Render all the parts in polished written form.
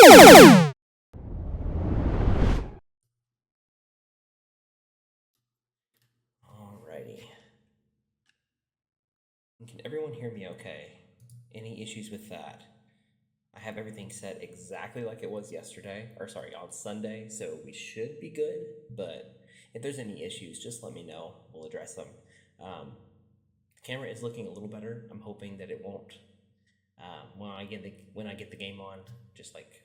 Alrighty. Can everyone hear me okay? Any issues with that? I have everything set exactly like it was yesterday, or sorry, on Sunday, so we should be good, but if there's any issues, just let me know. We'll address them. The camera is looking a little better. I'm hoping that it won't, when I get the game on, just like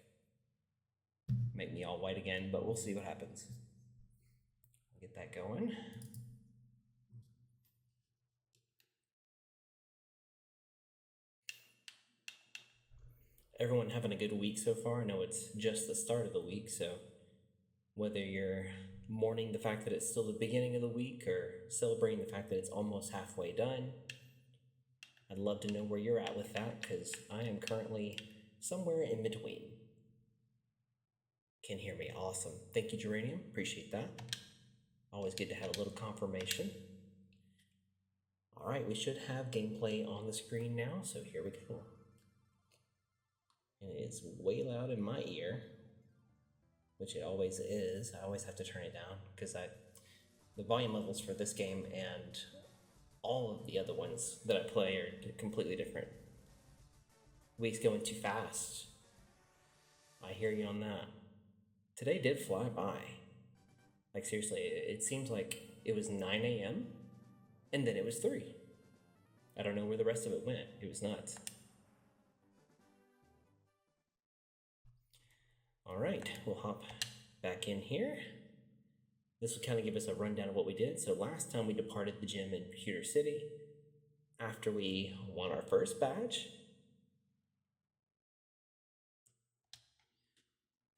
make me all white again, but we'll see what happens. Get that going. Everyone having a good week so far? I know it's just the start of the week, so whether you're mourning the fact that it's still the beginning of the week or celebrating the fact that it's almost halfway done, I'd love to know where you're at with that, because I am currently somewhere in between. Can hear me? Awesome. Thank you, Geranium. Appreciate that. Always good to have a little confirmation. All right, we should have gameplay on the screen now, so here we go. And it's way loud in my ear, which it always is. I always have to turn it down because the volume levels for this game and all of the other ones that I play are completely different. Week's going too fast. I hear you on that. Today did fly by. Like seriously, it seems like it was 9 a.m. and then it was 3. I don't know where the rest of it went. It was nuts. All right, we'll hop back in here. This will kind of give us a rundown of what we did. So last time we departed the gym in Pewter City after we won our first badge.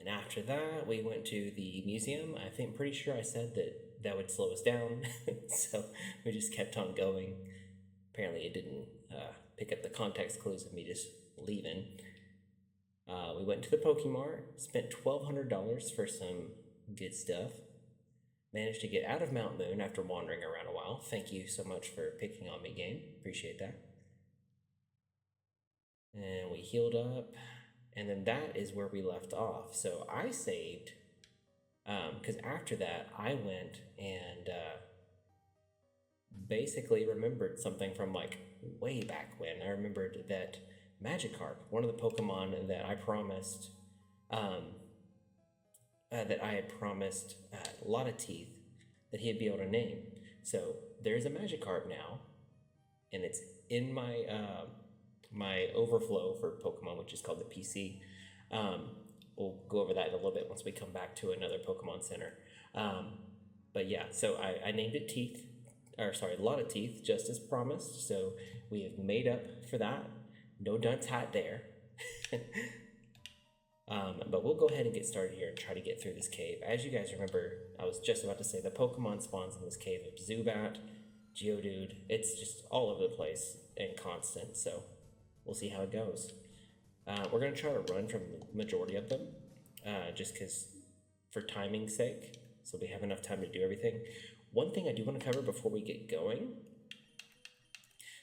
And after that, we went to the museum. I think pretty sure I said that would slow us down. So we just kept on going. Apparently it didn't pick up the context clues of me just leaving. We went to the Pokemart, spent $1,200 for some good stuff. Managed to get out of Mount Moon after wandering around a while. Thank you so much for picking on me, game. Appreciate that. And we healed up, and then that is where we left off. So I saved, because after that, I went and basically remembered something from like way back when. I remembered that Magikarp, one of the Pokemon that I promised, Teeth, that he'd be able to name. So there's a Magikarp now, and it's in my my overflow for Pokemon, which is called the PC. We'll go over that in a little bit once we come back to another Pokemon Center. But yeah, so I named it Teeth, or sorry, Teeth, just as promised. So we have made up for that. No dunce hat there. But we'll go ahead and get started here and try to get through this cave. As you guys remember, I was just about to say the Pokemon spawns in this cave of Zubat, Geodude. It's just all over the place and constant, so we'll see how it goes. We're going to try to run from the majority of them, just because for timing's sake, so we have enough time to do everything. One thing I do want to cover before we get going.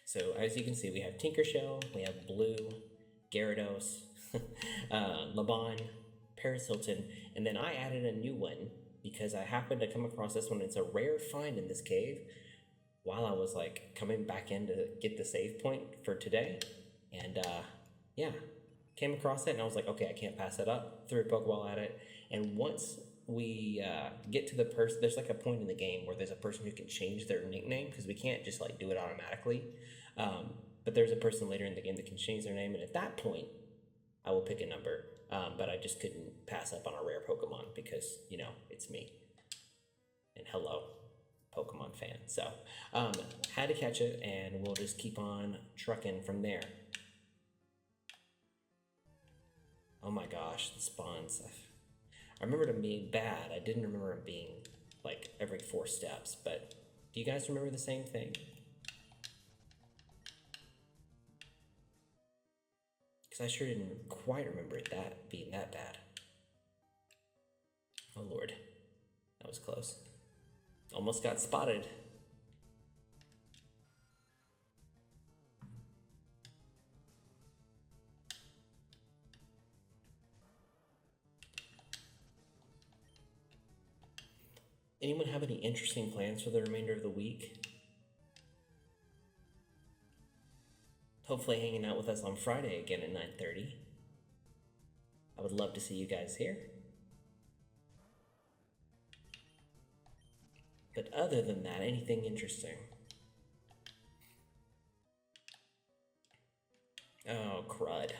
So as you can see, we have Tinkershell, we have Blue, Gyarados, Laban, Paris Hilton, and then I added a new one because I happened to come across this one. It's a rare find in this cave while I was like coming back in to get the save point for today. And yeah, came across it and I was like, okay, I can't pass it up. Threw a Pokeball at it. And once we get to the person, there's like a point in the game where there's a person who can change their nickname because we can't just like do it automatically. But there's a person later in the game that can change their name, and at that point, I will pick a number. But I just couldn't pass up on a rare Pokemon because, you know, it's me. And hello, Pokemon fan. So, had to catch it, and we'll just keep on trucking from there. Oh my gosh, the spawns. I remember them being bad. I didn't remember them being like every 4 steps, but do you guys remember the same thing? Because I sure didn't quite remember it being that bad. Oh Lord, that was close. Almost got spotted. Anyone have any interesting plans for the remainder of the week? Hopefully hanging out with us on Friday again at 9:30. I would love to see you guys here. But other than that, anything interesting? Oh, crud.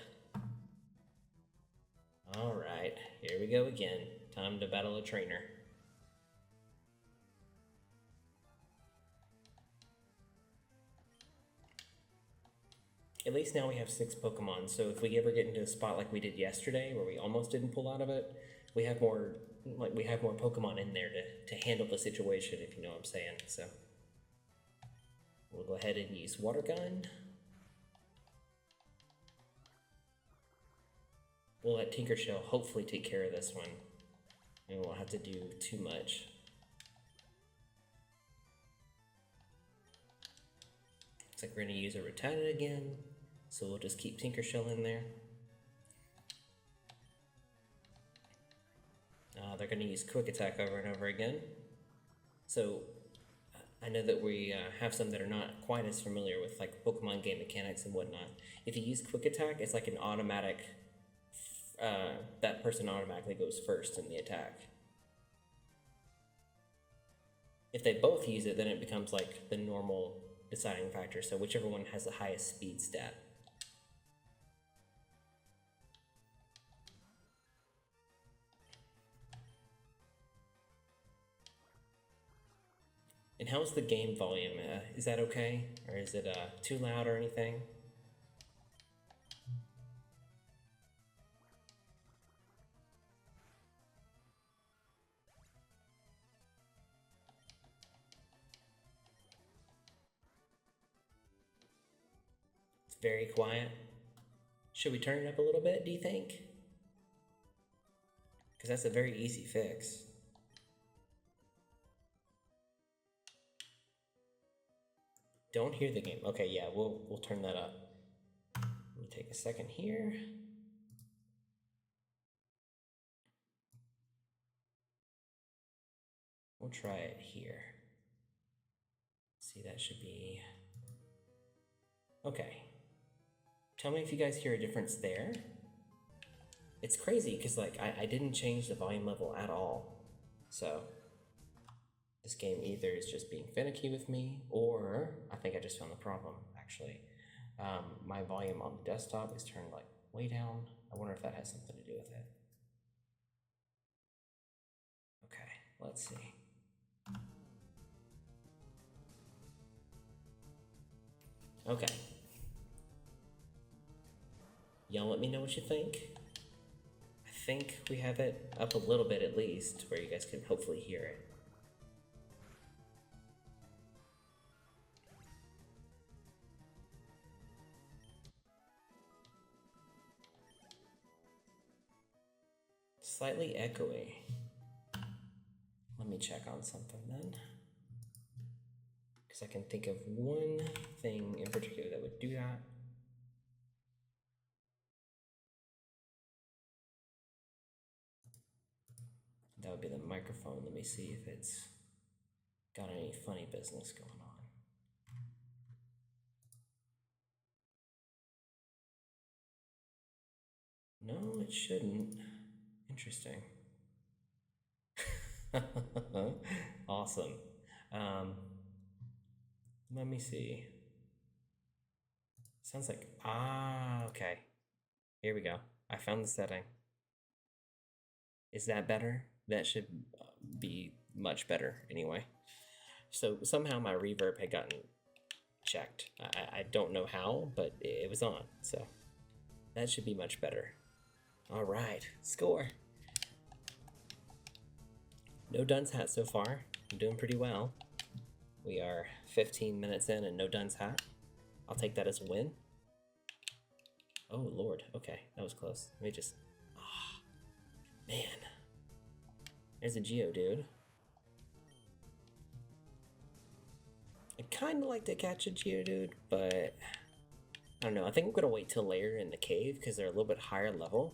Alright, here we go again. Time to battle a trainer. At least now we have 6 Pokemon, so if we ever get into a spot like we did yesterday, where we almost didn't pull out of it, we have more Pokemon in there to handle the situation, if you know what I'm saying. So we'll go ahead and use Water Gun. We'll let Tinkershell hopefully take care of this one, and we won't have to do too much. Looks like we're going to use a Rattata again, so we'll just keep Tinkershell in there. They're going to use Quick Attack over and over again. So I know that we have some that are not quite as familiar with like Pokemon game mechanics and whatnot. If you use Quick Attack, it's like an automatic, that person automatically goes first in the attack. If they both use it, then it becomes like the normal deciding factor, so whichever one has the highest speed stat. And how's the game volume? Is that okay? Or is it too loud or anything? It's very quiet. Should we turn it up a little bit, do you think? Because that's a very easy fix. Don't hear the game. Okay, yeah, we'll turn that up. Let me take a second here. We'll try it here. See, that should be... Okay. Tell me if you guys hear a difference there. It's crazy, because like I didn't change the volume level at all. So this game either is just being finicky with me, or I think I just found the problem, actually. My volume on the desktop is turned like way down. I wonder if that has something to do with it. Okay, let's see. Okay. Y'all let me know what you think. I think we have it up a little bit at least, where you guys can hopefully hear it. Slightly echoey. Let me check on something then. Because I can think of one thing in particular that would do that. That would be the microphone. Let me see if it's got any funny business going on. No, it shouldn't. Interesting. Awesome. Let me see. Sounds like, okay. Here we go. I found the setting. Is that better? That should be much better anyway. So somehow my reverb had gotten checked. I don't know how, but it was on. So that should be much better. All right, score. No Dun's hat so far. I'm doing pretty well. We are 15 minutes in and no Dun's hat. I'll take that as a win. Oh, Lord. Okay, that was close. Let me just... Oh, man. There's a Geodude. I'd kind of like to catch a Geodude, but... I don't know. I think I'm going to wait till later in the cave because they're a little bit higher level.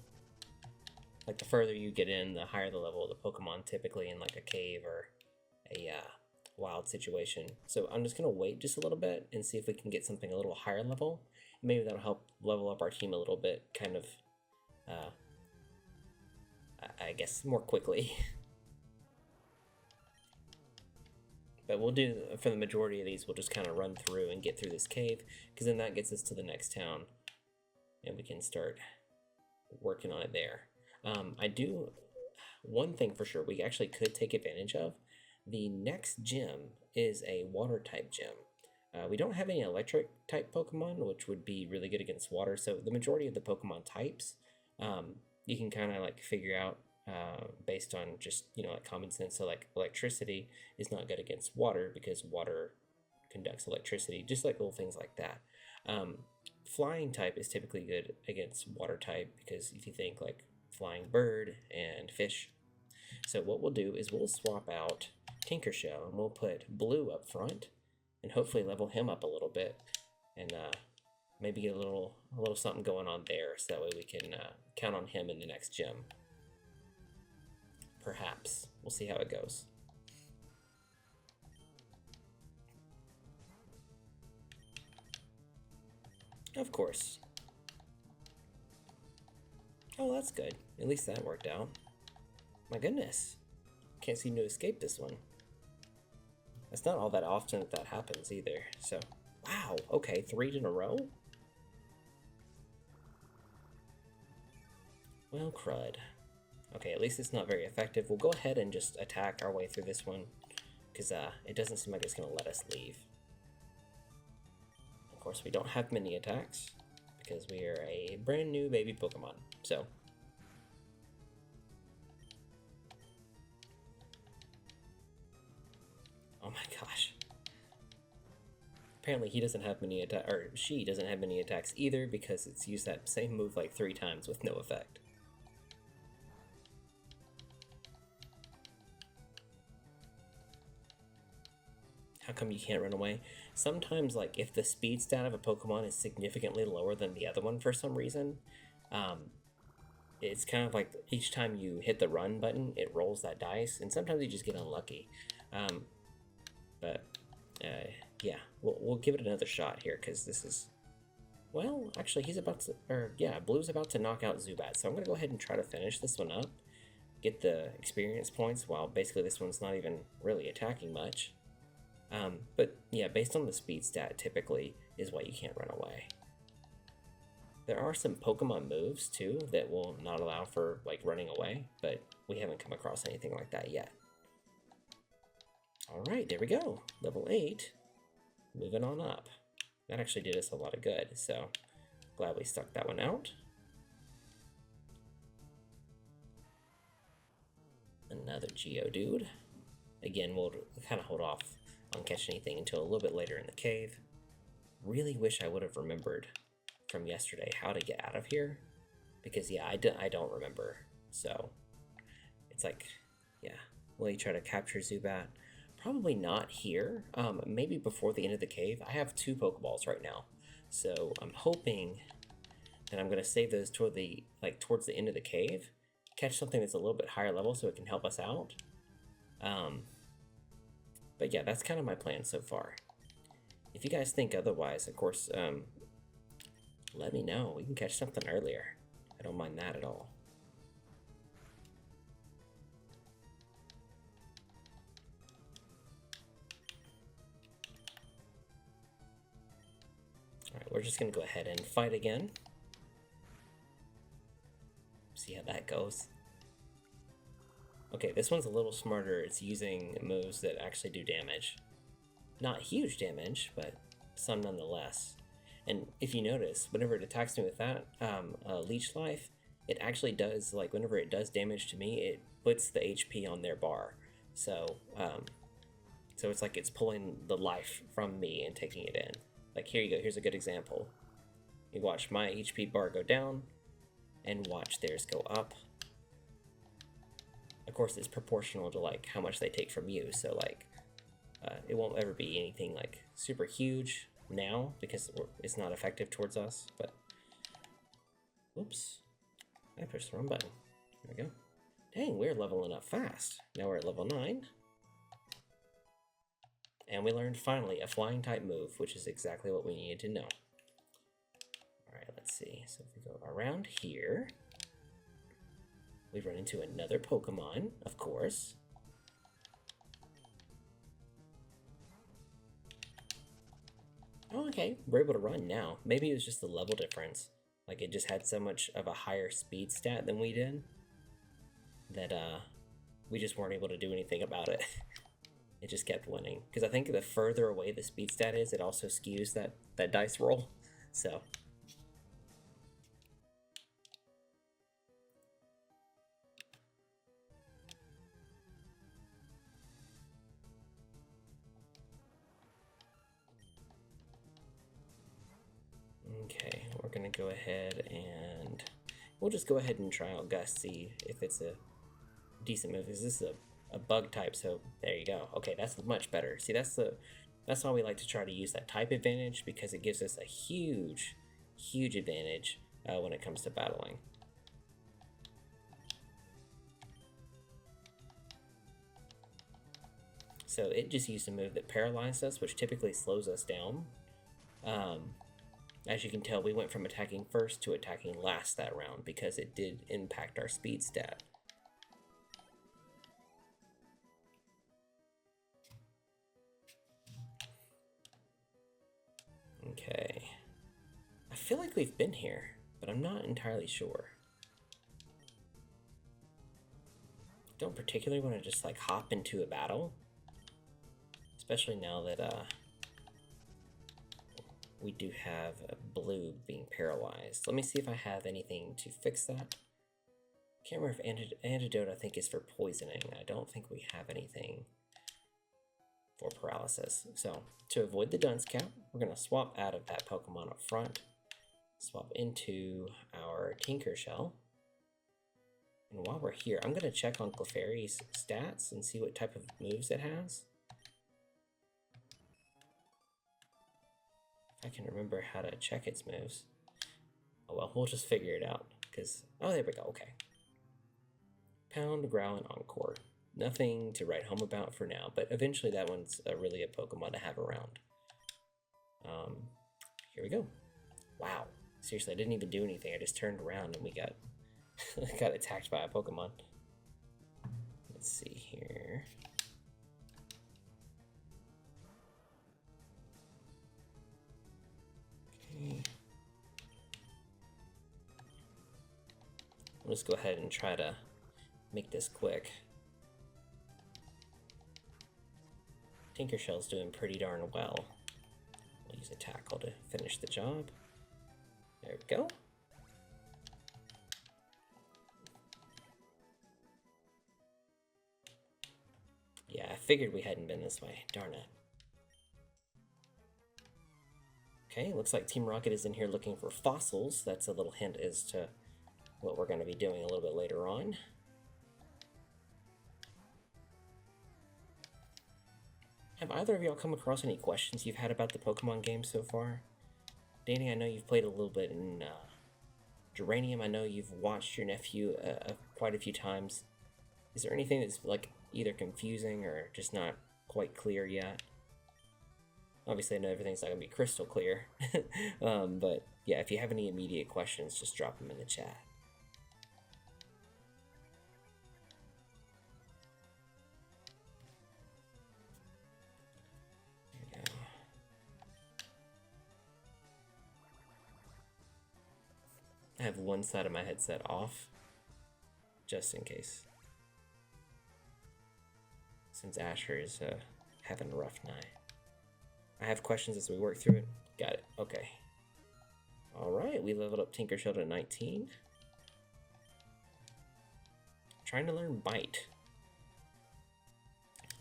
Like, the further you get in, the higher the level of the Pokemon typically in, like, a cave or a wild situation. So I'm just gonna wait just a little bit and see if we can get something a little higher level. Maybe that'll help level up our team a little bit, kind of, I guess, more quickly. But we'll do, for the majority of these, we'll just kind of run through and get through this cave, because then that gets us to the next town, and we can start working on it there. One thing for sure we actually could take advantage of. The next gym is a water type gym. We don't have any electric type Pokemon, which would be really good against water. So the majority of the Pokemon types, you can kind of like figure out based on just, like common sense. So like electricity is not good against water because water conducts electricity, just like little things like that. Flying type is typically good against water type because if you think like flying bird and fish. So what we'll do is we'll swap out Tinkershell and we'll put Blue up front and hopefully level him up a little bit and maybe get a little something going on there so that way we can count on him in the next gym. Perhaps. We'll see how it goes. Of course. Oh, that's good. At least that worked out. My goodness. Can't seem to escape this one. It's not all that often that happens either, so... Wow, okay, 3 in a row? Well, crud. Okay, at least it's not very effective. We'll go ahead and just attack our way through this one, because it doesn't seem like it's going to let us leave. Of course, we don't have many attacks, because we are a brand new baby Pokemon, so... Oh my gosh. Apparently he doesn't have many attacks, or she doesn't have many attacks either, because it's used that same move like 3 times with no effect. How come you can't run away? Sometimes, like, if the speed stat of a Pokemon is significantly lower than the other one for some reason, it's kind of like each time you hit the run button, it rolls that dice, and sometimes you just get unlucky. Yeah, we'll give it another shot here, because this is... Well, actually, he's about to... Blue's about to knock out Zubat, so I'm going to go ahead and try to finish this one up, get the experience points, while basically this one's not even really attacking much. But yeah, based on the speed stat, typically is why you can't run away. There are some Pokemon moves, too, that will not allow for, like, running away, but we haven't come across anything like that yet. Alright, there we go. Level 8. Moving on up. That actually did us a lot of good, so glad we stuck that one out. Another Geodude. Again, we'll kind of hold off on catching anything until a little bit later in the cave. Really wish I would have remembered from yesterday how to get out of here, because yeah, I don't remember. So it's like, yeah, will you try to capture Zubat? Probably not here. Maybe before the end of the cave. I have 2 Pokeballs right now, so I'm hoping that I'm gonna save those toward towards the end of the cave, catch something that's a little bit higher level so it can help us out. But yeah, that's kind of my plan so far. If you guys think otherwise, of course, let me know. We can catch something earlier. I don't mind that at all. Alright, we're just going to go ahead and fight again. See how that goes. Okay, this one's a little smarter. It's using moves that actually do damage. Not huge damage, but some nonetheless. And if you notice, whenever it attacks me with that Leech Life, it actually does, like, whenever it does damage to me, it puts the HP on their bar. So, so it's like it's pulling the life from me and taking it in. Like, here you go, here's a good example. You watch my HP bar go down, and watch theirs go up. Of course, it's proportional to, like, how much they take from you, so, like, it won't ever be anything, like, super huge now, because it's not effective towards us, but... Oops. I pushed the wrong button. There we go. Dang, we're leveling up fast. Now we're at level 9. And we learned finally a flying type move, which is exactly what we needed to know. Alright, let's see. So if we go around here, we run into another Pokemon, of course. Oh, okay. We're able to run now. Maybe it was just the level difference. Like, it just had so much of a higher speed stat than we did that we just weren't able to do anything about it. It just kept winning. Because I think the further away the speed stat is, it also skews that dice roll. So. Okay, we're gonna go ahead and we'll just go ahead and try out Gust, see if it's a decent move. Is this a bug type? So there you go. Okay, that's much better. See, that's why we like to try to use that type advantage, because it gives us a huge advantage when it comes to battling. So it just used a move that paralyzed us, which typically slows us down. As you can tell, we went from attacking first to attacking last that round because it did impact our speed stat. Okay. I feel like we've been here, but I'm not entirely sure. Don't particularly want to just like hop into a battle, especially now that we do have a blue being paralyzed. Let me see if I have anything to fix that. Can't remember if antidote I think is for poisoning. I don't think we have anything for paralysis. So to avoid the dunce cap, we're gonna swap out of that Pokemon up front, swap into our Tinker Shell. And while we're here, I'm gonna check on Clefairy's stats and see what type of moves it has. I can remember how to check its moves. Oh well, we'll just figure it out, because, oh, there we go, okay. Pound, Growl, and Encore. Nothing to write home about for now, but eventually that one's really a Pokemon to have around. Here we go. Wow, seriously, I didn't even do anything, I just turned around and we got, got attacked by a Pokemon. Let's see here. We'll just go ahead and try to make this quick. Tinker Shell's doing pretty darn well. We'll use a tackle to finish the job. There we go. Yeah, I figured we hadn't been this way. Darn it. Okay, looks like Team Rocket is in here looking for fossils. That's a little hint as to what we're going to be doing a little bit later on. Have either of y'all come across any questions you've had about the Pokemon game so far? Danny, I know you've played a little bit in Geranium. I know you've watched your nephew quite a few times. Is there anything that's like either confusing or just not quite clear yet? Obviously, I know everything's not going to be crystal clear. But yeah, if you have any immediate questions, just drop them in the chat. There we go. I have one side of my headset off, just in case. Since Asher is having a rough night. I have questions as we work through it. Got it. Okay. Alright, we leveled up Tinker Shell to 19. Trying to learn Bite.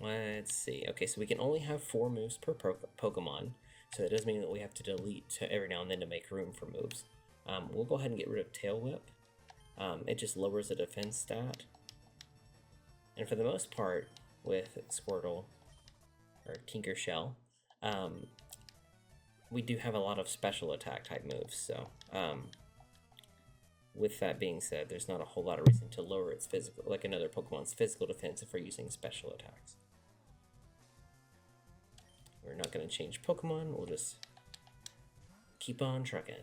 Let's see. Okay, so we can only have 4 moves per Pokemon. So that does mean that we have to delete every now and then to make room for moves. We'll go ahead and get rid of Tail Whip. It just lowers the defense stat. And for the most part, with Squirtle, or Tinker Shell, we do have a lot of special attack type moves, so with that being said, there's not a whole lot of reason to lower its physical, like another Pokemon's physical defense if we're using special attacks. We're not going to change Pokemon. We'll just keep on trucking.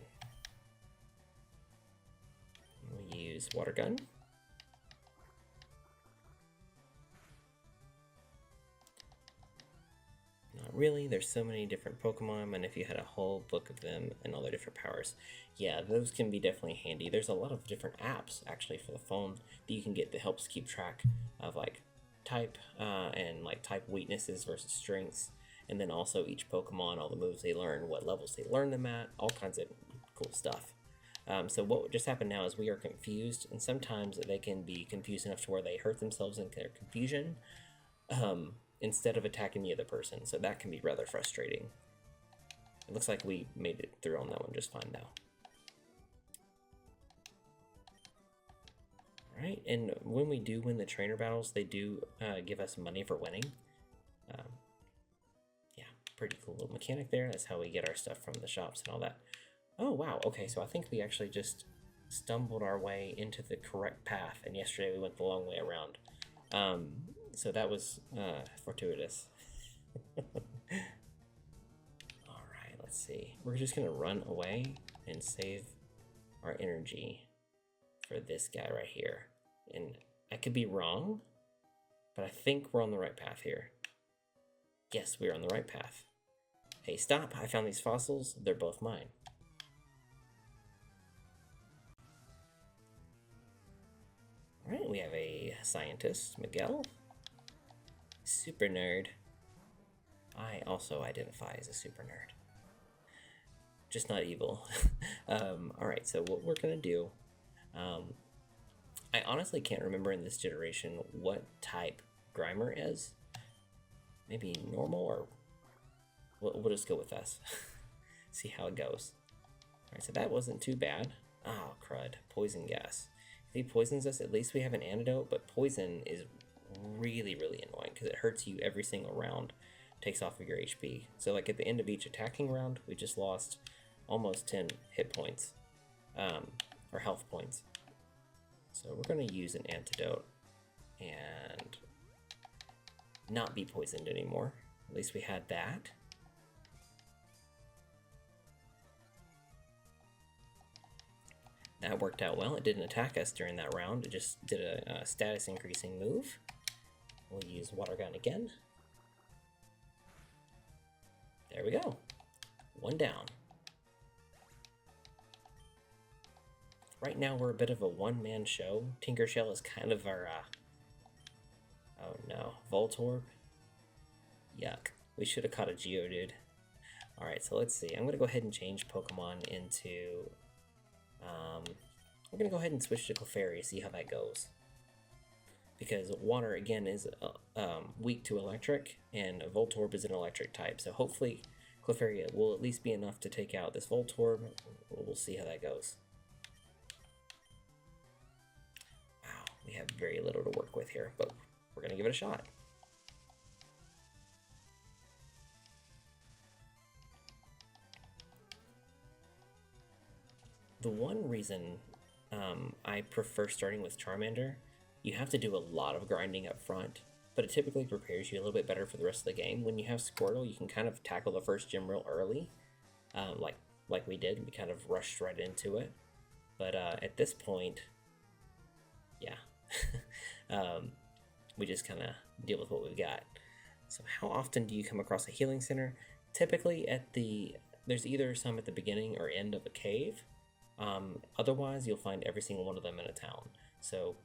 We'll use Water Gun. Not really. There's so many different Pokemon, and if you had a whole book of them and all their different powers, yeah, those can be definitely handy. There's a lot of different apps actually for the phone that you can get that helps keep track of like type and like type weaknesses versus strengths, and then also each Pokemon, all the moves they learn, what levels they learn them at, all kinds of cool stuff. So what just happened now is we are confused, and sometimes they can be confused enough to where they hurt themselves in their confusion. Instead of attacking the other person, so that can be rather frustrating. It looks like we made it through on that one just fine now. Alright, and when we do win the trainer battles, they do give us money for winning. Yeah, pretty cool little mechanic there. That's how we get our stuff from the shops and all that. Oh wow, okay, so I think we actually just stumbled our way into the correct path, and yesterday we went the long way around. So that was fortuitous. Alright, let's see. We're just going to run away and save our energy for this guy right here. And I could be wrong, but I think we're on the right path here. Yes, we're on the right path. Hey, stop! I found these fossils. They're both mine. Alright, we have a scientist, Miguel. Super nerd. I also identify as a super nerd. Just not evil. Alright, so what we're gonna do, I honestly can't remember in this generation what type Grimer is. Maybe normal, or we'll just go with us. See how it goes. Alright, so that wasn't too bad. Oh, crud. Poison gas. If he poisons us, at least we have an antidote, but poison is really annoying because it hurts you every single round, takes off of your HP. So like at the end of each attacking round, we just lost almost 10 hit points, or health points. So we're going to use an antidote and not be poisoned anymore. At least we had that. That worked out well. It didn't attack us during that round. It just did a status increasing move. We'll use Water Gun again. There we go. One down. Right now we're a bit of a one-man show. Tinkershell is kind of our, oh no, Voltorb? Yuck. We should have caught a Geodude. Alright, so let's see. I'm going to go ahead and change Pokemon into, we're going to go ahead and switch to Clefairy, see how that goes. Because water, again, is weak to electric, and Voltorb is an electric type. So hopefully Clefairy will at least be enough to take out this Voltorb. We'll see how that goes. Wow, we have very little to work with here, but we're going to give it a shot. The one reason I prefer starting with Charmander, you have to do a lot of grinding up front, but it typically prepares you a little bit better for the rest of the game. When you have Squirtle, you can kind of tackle the first gym real early, like we did. We kind of rushed right into it. But at this point, yeah, we just kind of deal with what we've got. So how often do you come across a healing center? Typically there's either some at the beginning or end of a cave. Otherwise, you'll find every single one of them in a town. So,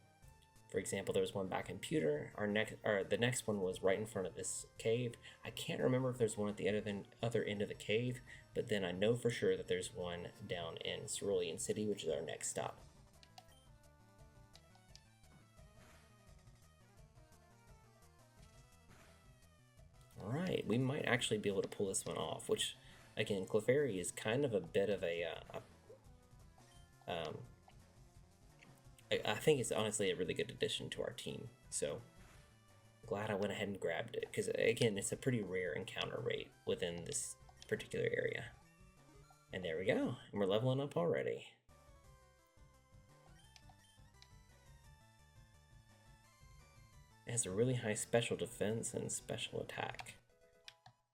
for example, there was one back in Pewter. The next one was right in front of this cave. I can't remember if there's one at the other end of the cave, but then I know for sure that there's one down in Cerulean City, which is our next stop. Alright, we might actually be able to pull this one off, which, again, Clefairy is kind of a bit of I think it's honestly a really good addition to our team, so glad I went ahead and grabbed it, because again, it's a pretty rare encounter rate within this particular area. And there we go, and we're leveling up already. It has a really high special defense and special attack.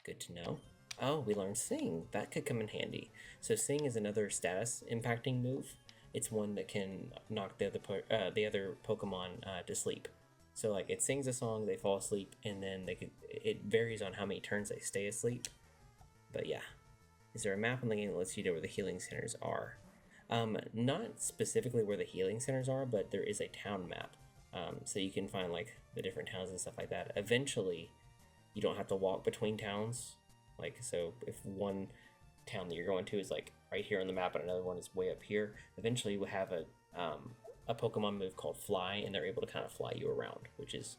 Good to know. Oh, we learned Sing. That could come in handy. So Sing is another status impacting move. It's one that can knock the other Pokemon to sleep. So like it sings a song, they fall asleep, and then it varies on how many turns they stay asleep. But yeah, is there a map in the game that lets you know where the healing centers are? Not specifically where the healing centers are, but there is a town map. So you can find like the different towns and stuff like that. Eventually, you don't have to walk between towns. Like, so if one town that you're going to is like right here on the map and another one is way up here, eventually you will have a Pokemon move called Fly, and they're able to kind of fly you around, which is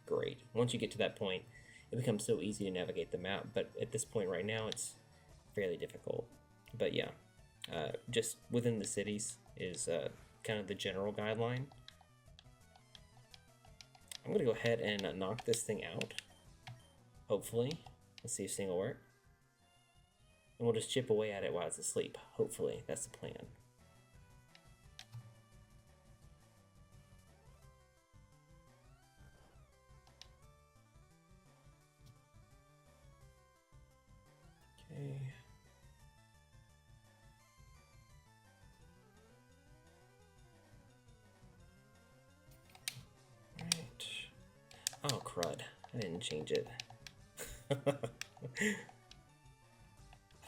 great. Once you get to that point, it becomes so easy to navigate the map, but at this point right now, it's fairly difficult. But yeah, just within the cities is kind of the general guideline. I'm gonna go ahead and knock this thing out. Hopefully. Let's see if Sing will work. And we'll just chip away at it while it's asleep. Hopefully, that's the plan. Okay. Right. Oh, crud. I didn't change it. I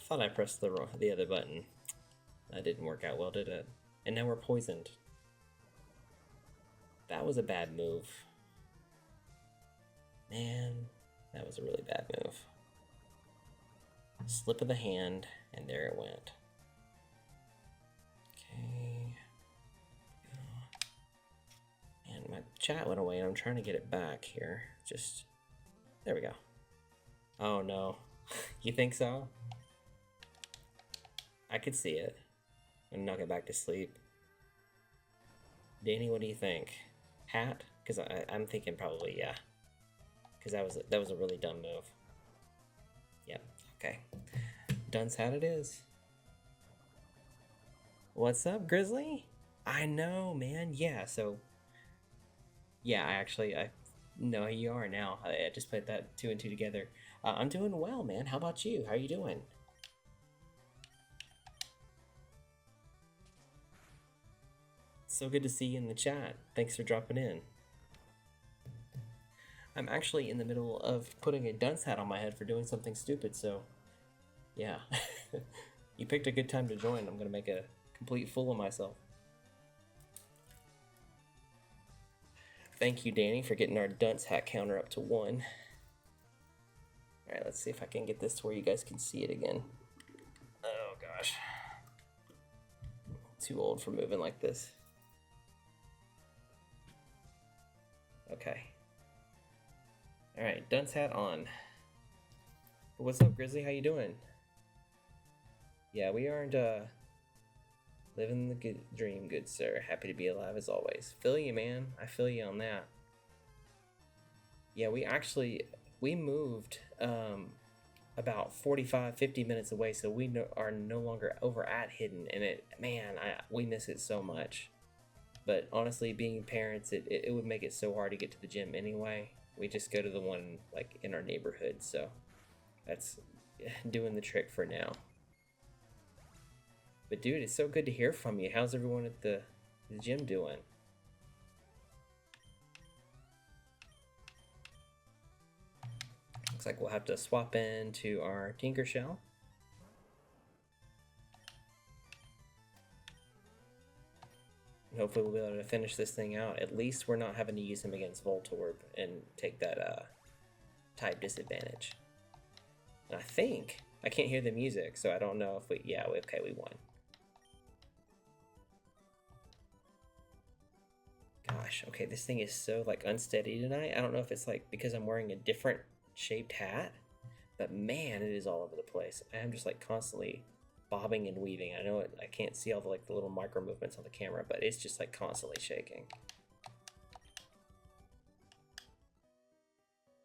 thought I pressed the other button. That didn't work out well, did it? And now we're poisoned. That was a bad move. Man, that was a really bad move. Slip of the hand, and there it went. Okay. And my chat went away, and I'm trying to get it back here. Just, there we go. Oh no. You think so? I could see it. And knock it back to sleep. Danny, what do you think? Hat? Because I'm thinking probably, yeah. Because that was a really dumb move. Yep, okay. Dunce hat it is. What's up, Grizzly? I know, man. Yeah, so... Yeah, I know who you are now. I just put that 2 and 2 together. I'm doing well, man. How about you? How are you doing? So good to see you in the chat. Thanks for dropping in. I'm actually in the middle of putting a dunce hat on my head for doing something stupid, so yeah. You picked a good time to join. I'm gonna make a complete fool of myself. Thank you, Danny, for getting our dunce hat counter up to 1. Alright, let's see if I can get this to where you guys can see it again. Oh gosh. Too old for moving like this. Okay. Alright, dunce hat on. What's up, Grizzly? How you doing? Yeah, we aren't living the good dream, good sir. Happy to be alive as always. Feel you, man. I feel you on that. Yeah, we moved about 45-50 minutes away, so we are no longer over at Hidden, and we miss it so much. But honestly, being parents, it would make it so hard to get to the gym anyway. We just go to the one like in our neighborhood, so that's doing the trick for now. But dude, it's so good to hear from you. How's everyone at the gym doing? Looks like we'll have to swap into our Tinker Shell. Hopefully we'll be able to finish this thing out. At least we're not having to use him against Voltorb and take that type disadvantage. And I think, I can't hear the music, so I don't know if we won. Gosh, okay, this thing is so like unsteady tonight. I don't know if it's like because I'm wearing a different shaped hat, but man, it is all over the place. I am just like constantly bobbing and weaving. I know I can't see all the little micro movements on the camera, but it's just like constantly shaking.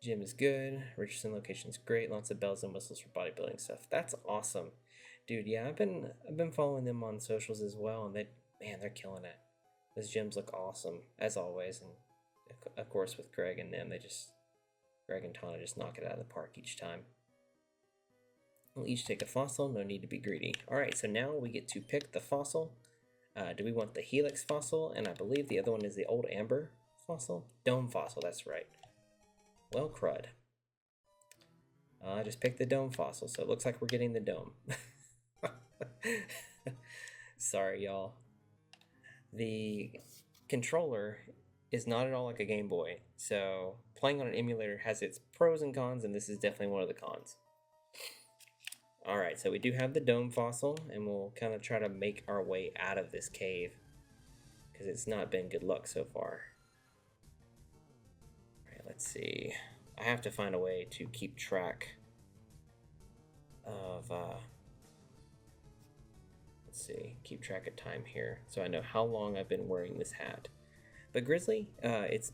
Gym is good. Richardson location's great. Lots of bells and whistles for bodybuilding stuff. That's awesome, dude. Yeah, I've been following them on socials as well, and they're killing it. Those gyms look awesome as always, and of course with Greg and them, Greg and Tana just knock it out of the park each time. We'll each take a fossil, no need to be greedy. Alright, so now we get to pick the fossil. Do we want the helix fossil? And I believe the other one is the old amber fossil? Dome fossil, that's right. Well, crud. I just picked the dome fossil, so it looks like we're getting the dome. Sorry, y'all. The controller is not at all like a Game Boy, so playing on an emulator has its pros and cons, and this is definitely one of the cons. Alright, so we do have the dome fossil, and we'll kind of try to make our way out of this cave, because it's not been good luck so far. Alright, let's see. I have to find a way to keep track of, let's see, keep track of time here, so I know how long I've been wearing this hat. But Grizzly, it's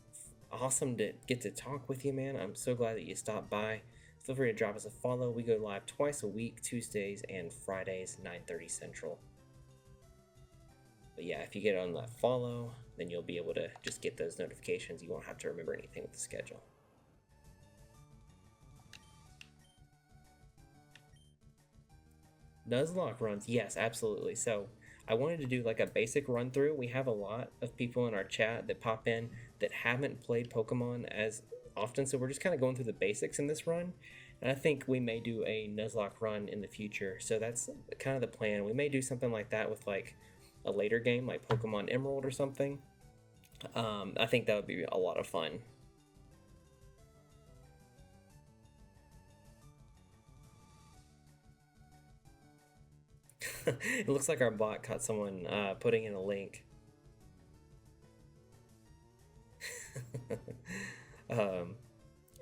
awesome to get to talk with you, man. I'm so glad that you stopped by. Feel free to drop us a follow. We go live twice a week, Tuesdays and Fridays, 9:30 Central. But yeah, if you get on that follow, then you'll be able to just get those notifications. You won't have to remember anything with the schedule. Nuzlocke runs, yes, absolutely. So I wanted to do like a basic run through. We have a lot of people in our chat that pop in that haven't played Pokemon as often, so we're just kind of going through the basics in this run. And I think we may do a Nuzlocke run in the future, so that's kind of the plan. We may do something like that with like a later game, like Pokemon Emerald or something. I think that would be a lot of fun. It looks like our bot caught someone putting in a link.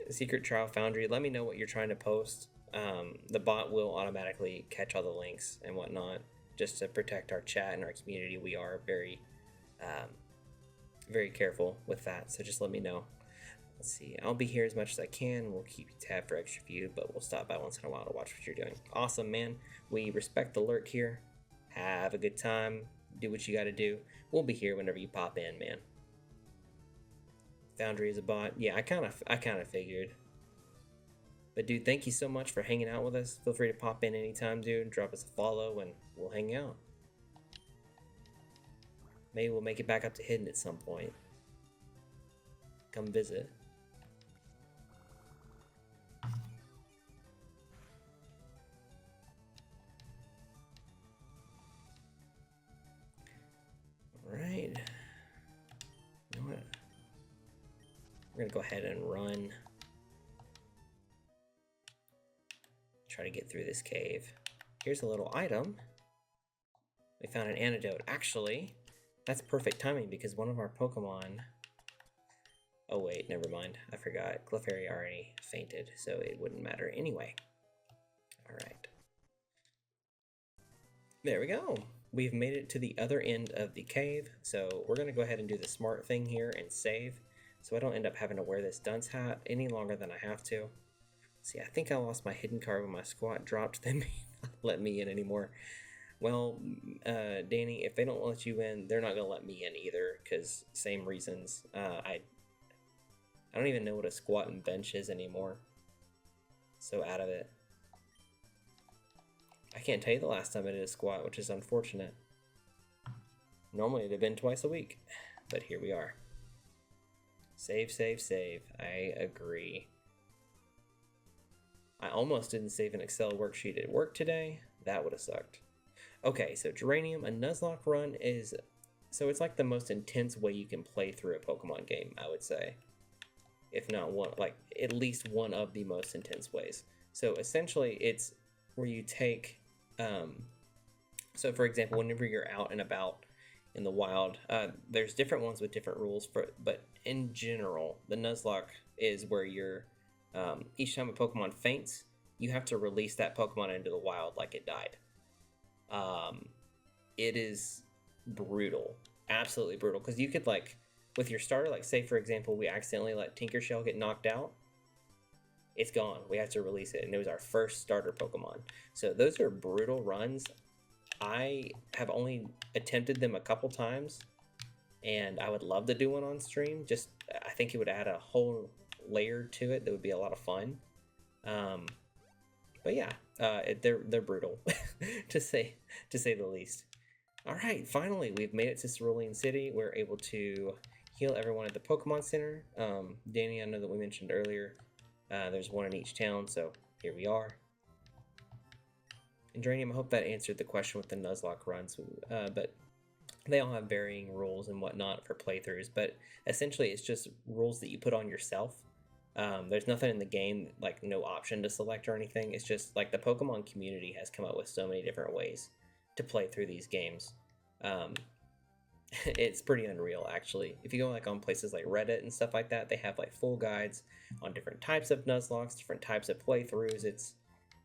Secret Trial Foundry, let me know what you're trying to post. The bot will automatically catch all the links and whatnot, just to protect our chat and our community. We are very, very careful with that, so just let me know. Let's see, I'll be here as much as I can. We'll keep you tabbed for extra view, but we'll stop by once in a while to watch what you're doing. Awesome, man. We respect the lurk here. Have a good time. Do what you gotta do. We'll be here whenever you pop in, man. Foundry is a bot. Yeah, I kind of figured. But dude, thank you so much for hanging out with us. Feel free to pop in anytime, dude. Drop us a follow and we'll hang out. Maybe we'll make it back up to Hidden at some point. Come visit. Alright. You know what? We're gonna go ahead and run. Try to get through this cave. Here's a little item. We found an antidote. Actually, that's perfect timing because one of our Pokemon... Oh wait, never mind. I forgot. Clefairy already fainted, so it wouldn't matter anyway. Alright. There we go. We've made it to the other end of the cave, so we're going to go ahead and do the smart thing here and save, so I don't end up having to wear this dunce hat any longer than I have to. See, I think I lost my hidden card when my squat dropped. They may not let me in anymore. Well, Danny, if they don't let you in, they're not going to let me in either, because same reasons. I don't even know what a squat and bench is anymore. So out of it. I can't tell you the last time I did a squat, which is unfortunate. Normally it'd have been twice a week, but here we are. Save, save, save. I agree. I almost didn't save an Excel worksheet at work today. That would have sucked. Okay, so Geranium, a Nuzlocke run is... So it's like the most intense way you can play through a Pokemon game, I would say. If not one, like at least one of the most intense ways. So essentially it's where you take... so for example, whenever you're out and about in the wild, there's different ones with different rules, but in general, the Nuzlocke is where you're, each time a Pokemon faints, you have to release that Pokemon into the wild like it died. It is brutal, absolutely brutal, because you could like, with your starter, like say for example, we accidentally let Tinkershell get knocked out, it's gone. We have to release it, and it was our first starter Pokemon. So those are brutal runs. I have only attempted them a couple times, and I would love to do one on stream. Just, I think it would add a whole layer to it that would be a lot of fun. But But yeah, they're brutal, to say the least. All right, finally we've made it to Cerulean City. We're able to heal everyone at the Pokemon Center. Danny, I know that we mentioned earlier, there's one in each town, so here we are. And Dranium, I hope that answered the question with the Nuzlocke runs, but they all have varying rules and whatnot for playthroughs, but essentially it's just rules that you put on yourself. There's nothing in the game, like no option to select or anything. It's just like the Pokemon community has come up with so many different ways to play through these games. It's pretty unreal, actually. If you go like on places like Reddit and stuff like that, they have like full guides on different types of Nuzlocks, different types of playthroughs. It's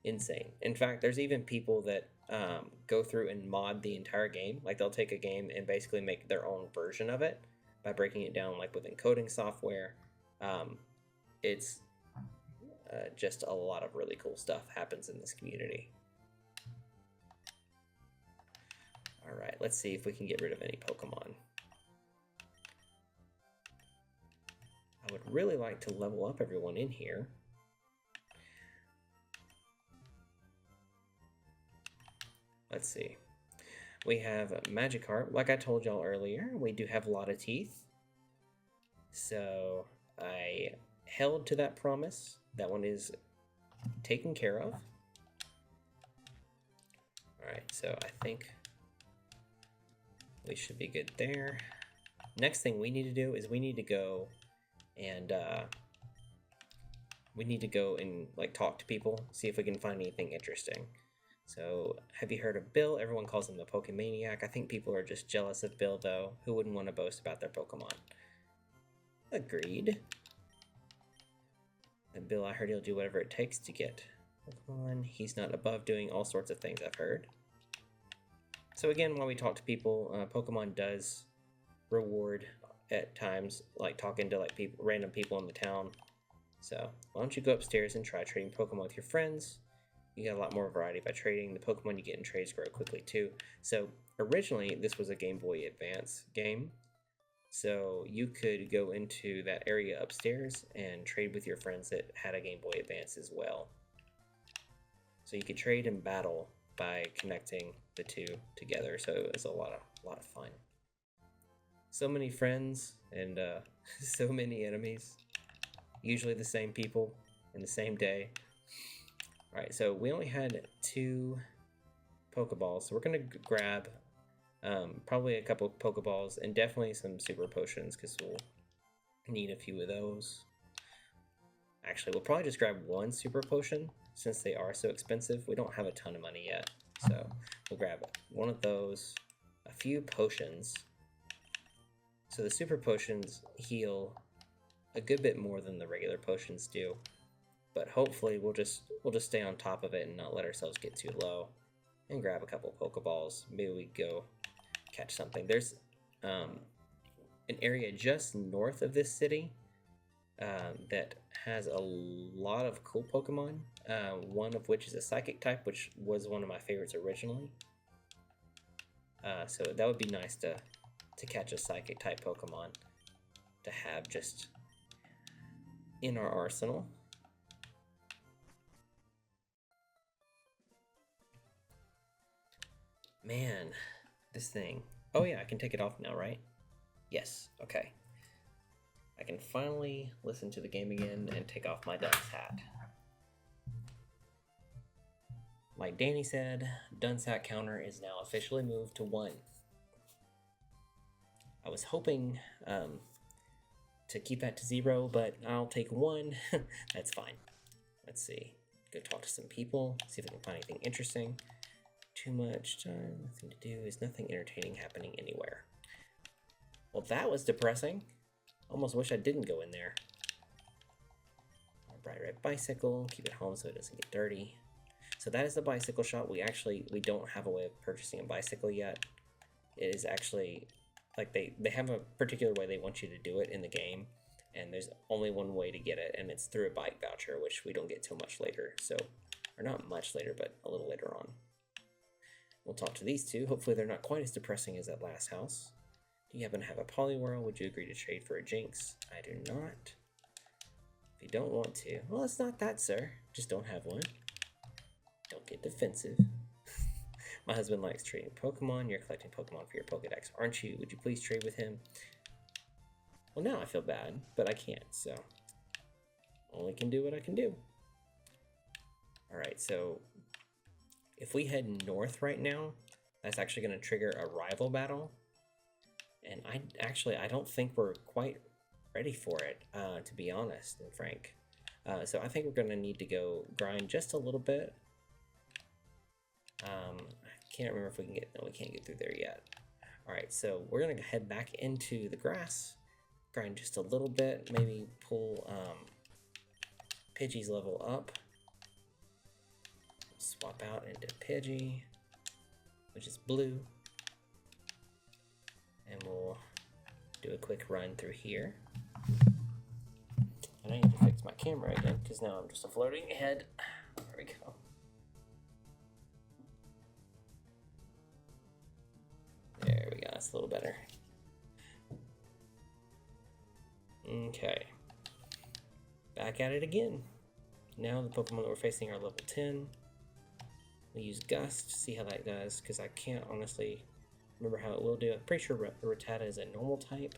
insane. In fact, there's even people that go through and mod the entire game. Like they'll take a game and basically make their own version of it by breaking it down like with encoding software. It's just a lot of really cool stuff happens in this community. All right, let's see if we can get rid of any Pokemon. I would really like to level up everyone in here. Let's see. We have Magikarp. Like I told y'all earlier, we do have a lot of teeth. So I held to that promise. That one is taken care of. Alright, so I think we should be good there. Next thing we need to do is we need to go and like talk to people, see if we can find anything interesting. So, have you heard of Bill? Everyone calls him the Pokemaniac. I think people are just jealous of Bill, though. Who wouldn't want to boast about their Pokemon? Agreed. And Bill, I heard he'll do whatever it takes to get Pokemon. He's not above doing all sorts of things, I've heard. So again, while we talk to people, Pokemon does reward at times, like talking to like random people in the town. So, why don't you go upstairs and try trading Pokemon with your friends? You get a lot more variety by trading. The Pokemon you get in trades grow quickly too. So originally this was a Game Boy Advance game. So you could go into that area upstairs and trade with your friends that had a Game Boy Advance as well. So you could trade and battle by connecting the two together. So it was a lot of fun. So many friends and so many enemies. Usually the same people in the same day. Alright, so we only had 2 Pokeballs, so we're going to grab probably a couple Pokeballs and definitely some Super Potions because we'll need a few of those. Actually, we'll probably just grab 1 Super Potion since they are so expensive. We don't have a ton of money yet, so we'll grab 1 of those, a few potions. So the Super Potions heal a good bit more than the regular potions do. But hopefully we'll just stay on top of it and not let ourselves get too low. And grab a couple Pokeballs. Maybe we go catch something. There's an area just north of this city that has a lot of cool Pokemon. One of which is a Psychic type, which was one of my favorites originally. So that would be nice to catch a Psychic type Pokemon to have just in our arsenal. Man, this thing. Oh yeah, I can take it off now, right? Yes, okay. I can finally listen to the game again and take off my dunce hat. Like Danny said, dunce hat counter is now officially moved to 1. I was hoping to keep that to 0, but I'll take 1. That's fine. Let's see. Go talk to some people, see if I can find anything interesting. Too much time, nothing to do. Is nothing entertaining happening anywhere? Well, that was depressing. Almost wish I didn't go in there. Bright red bicycle. Keep it home so it doesn't get dirty. So that is the bicycle shop. We don't have a way of purchasing a bicycle yet. It is actually like they have a particular way they want you to do it in the game, and there's only one way to get it, and it's through a bike voucher, which we don't get till much later. So, or not much later, but a little later on. We'll talk to these 2. Hopefully they're not quite as depressing as that last house. Do you happen to have a Poliwhirl? Would you agree to trade for a Jinx? I do not. If you don't want to, well, it's not that, sir. Just don't have one. get defensive. My husband likes trading Pokemon. You're collecting Pokemon for your Pokedex, aren't you? Would you please trade with him? Well, now I feel bad, but I can't, so only can do what I can do. Alright, so if we head north right now, that's actually going to trigger a rival battle. And I don't think we're quite ready for it, to be honest and frank. So I think we're going to need to go grind just a little bit. I can't remember if we can get, no, we can't get through there yet. Alright, so we're going to head back into the grass, grind just a little bit, maybe pull Pidgey's level up. Swap out into Pidgey, which is blue. And we'll do a quick run through here. And I need to fix my camera again, because now I'm just a floating head. There we go. There we go, that's a little better. Okay. Back at it again. Now the Pokemon that we're facing are level 10. We'll use Gust, see how that does, because I can't honestly remember how it will do. I'm pretty sure Rattata is a normal type.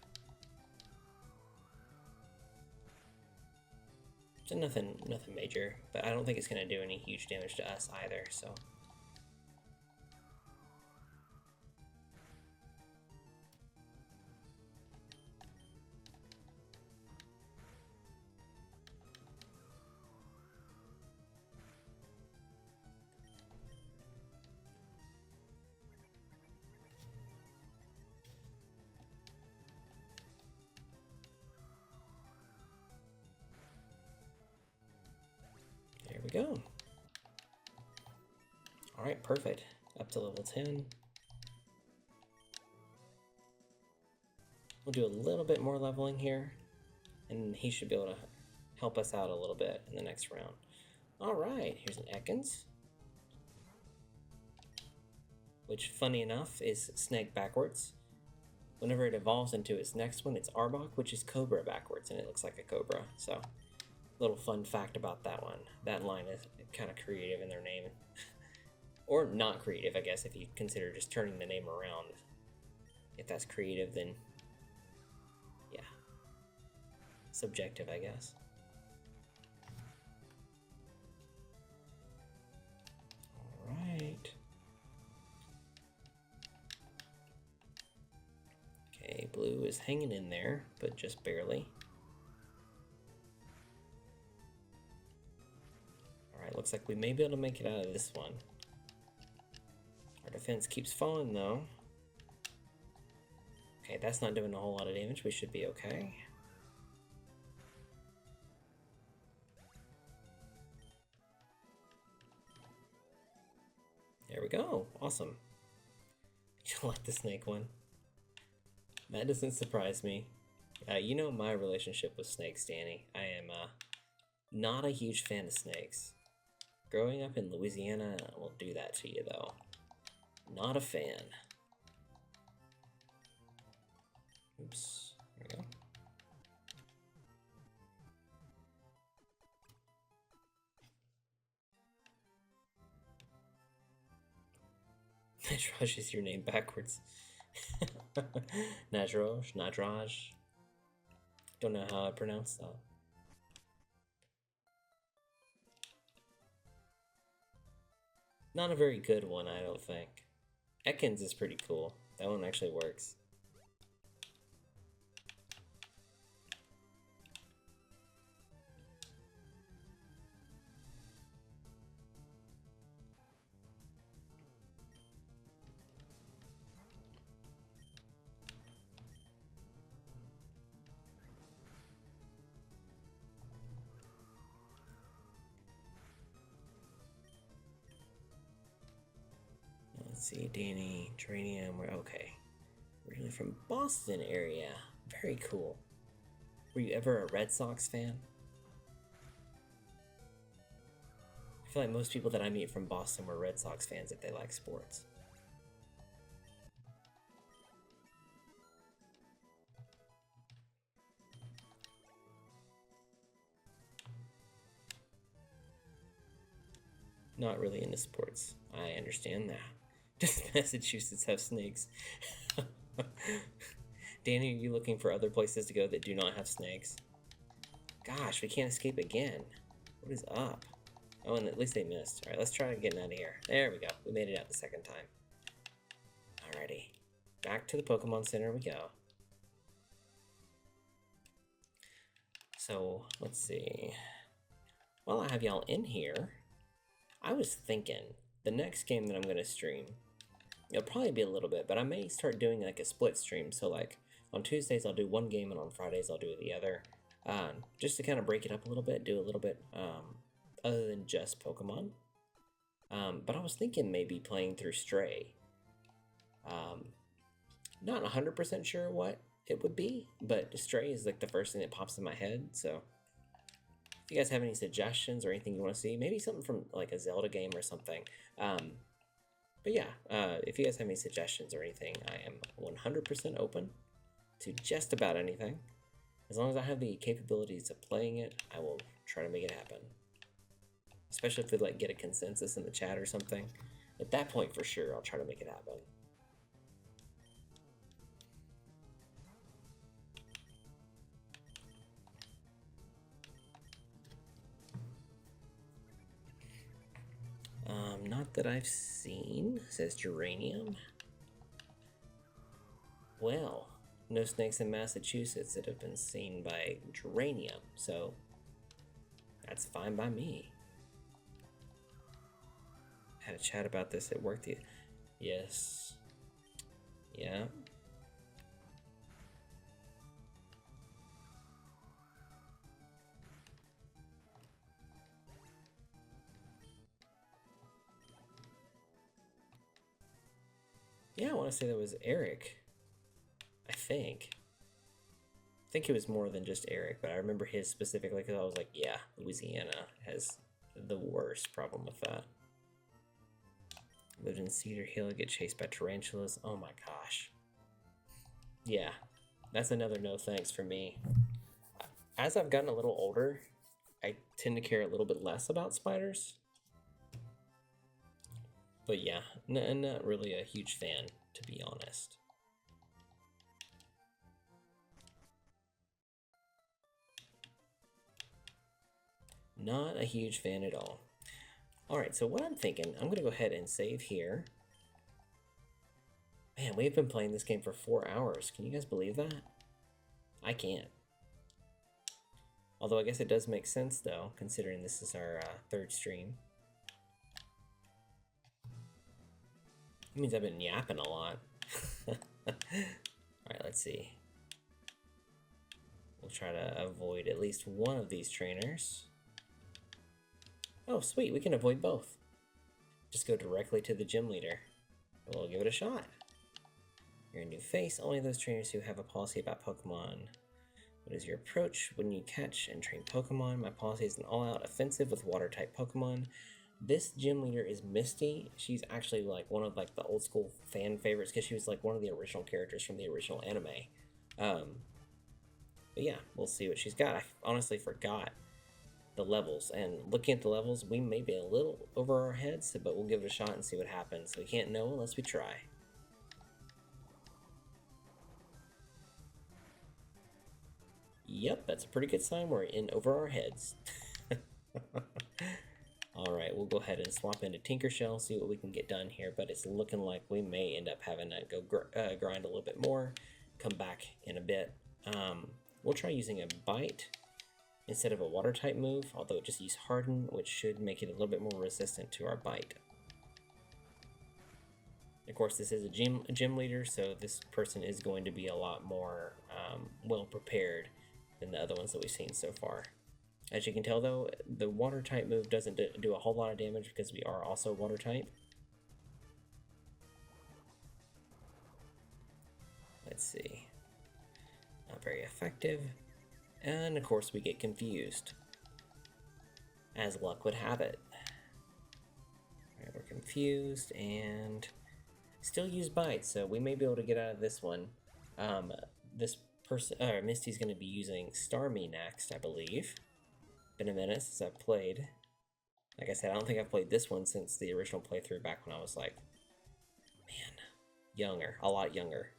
So nothing major, but I don't think it's going to do any huge damage to us either, so. There we go. All right, perfect. Up to level 10. We'll do a little bit more leveling here, and he should be able to help us out a little bit in the next round. All right, here's an Ekans, which, funny enough, is Snake backwards. Whenever it evolves into its next one, it's Arbok, which is Cobra backwards, and it looks like a Cobra, so. Little fun fact about that one. That line is kind of creative in their name. Or not creative, I guess, if you consider just turning the name around. If that's creative, then yeah. Subjective, I guess. Alright. Okay, blue is hanging in there, but just barely. Alright, looks like we may be able to make it out of this one. Our defense keeps falling though. Okay, that's not doing a whole lot of damage. We should be okay. There we go. Awesome. You like the snake one? That doesn't surprise me. You know my relationship with snakes, Danny. I am not a huge fan of snakes. Growing up in Louisiana will do that to you, though. Not a fan. Oops. There we go. Najraj is your name backwards. Najraj. Don't know how I pronounce that. Not a very good one, I don't think. Ekans is pretty cool. That one actually works. Let's see, Danny, Geranium, we're okay. Originally from Boston area. Very cool. Were you ever a Red Sox fan? I feel like most people that I meet from Boston were Red Sox fans if they like sports. Not really into sports. I understand that. Does Massachusetts have snakes? Danny, are you looking for other places to go that do not have snakes? Gosh, we can't escape again. What is up? Oh, and at least they missed. Alright, let's try getting out of here. There we go. We made it out the second time. Alrighty. Back to the Pokemon Center we go. So, let's see. While I have y'all in here, I was thinking the next game that I'm going to stream, it'll probably be a little bit, but I may start doing like a split stream. So like on Tuesdays I'll do one game and on Fridays I'll do the other, just to kind of break it up a little bit, do a little bit other than just Pokemon. But I was thinking maybe playing through Stray. Not 100% sure what it would be, but Stray is like the first thing that pops in my head. So if you guys have any suggestions or anything you want to see, maybe something from like a Zelda game or something. But yeah, if you guys have any suggestions or anything, I am 100% open to just about anything. As long as I have the capabilities of playing it, I will try to make it happen. Especially if we like get a consensus in the chat or something. At that point, for sure, I'll try to make it happen. Not that I've seen, says Geranium. Well, no snakes in Massachusetts that have been seen by Geranium, so that's fine by me. Had a chat about this at work. Yes. Yeah. Yeah, I want to say that was Eric. I think it was more than just Eric, but I remember his specifically because I was like, yeah, Louisiana has the worst problem with that. Lived in Cedar Hill, get chased by tarantulas. Oh my gosh. Yeah, that's another no thanks for me. As I've gotten a little older, I tend to care a little bit less about spiders. But yeah, not really a huge fan, to be honest. Not a huge fan at all. Alright, so what I'm thinking, I'm going to go ahead and save here. Man, we've been playing this game for 4 hours. Can you guys believe that? I can't. Although I guess it does make sense, though, considering this is our third stream. It means I've been yapping a lot. Alright, let's see. We'll try to avoid at least one of these trainers. Oh, sweet, we can avoid both. Just go directly to the gym leader. We'll give it a shot. You're a new face. Only those trainers who have a policy about Pokemon. What is your approach when you catch and train Pokemon? My policy is an all-out offensive with water-type Pokemon. This gym leader is Misty. She's actually like one of like the old school fan favorites because she was like one of the original characters from the original anime. But yeah, we'll see what she's got. I honestly forgot the levels, and looking at the levels, we may be a little over our heads, but we'll give it a shot and see what happens. We can't know unless we try. Yep, that's a pretty good sign. We're in over our heads. Alright, we'll go ahead and swap into Tinkershell, see what we can get done here, but it's looking like we may end up having to go grind a little bit more, come back in a bit. We'll try using a Bite instead of a water-type move, although it just uses Harden, which should make it a little bit more resistant to our Bite. Of course, this is a gym leader, so this person is going to be a lot more well-prepared than the other ones that we've seen so far. As you can tell, though, the water-type move doesn't do a whole lot of damage because we are also water-type. Let's see. Not very effective. And, of course, we get confused. As luck would have it. Alright, we're confused, and still use Bite, so we may be able to get out of this one. This person, Misty's going to be using Starmie next, I believe. Been a minute since I've played. Like I said, I don't think I've played this one since the original playthrough back when I was like, man, younger, a lot younger.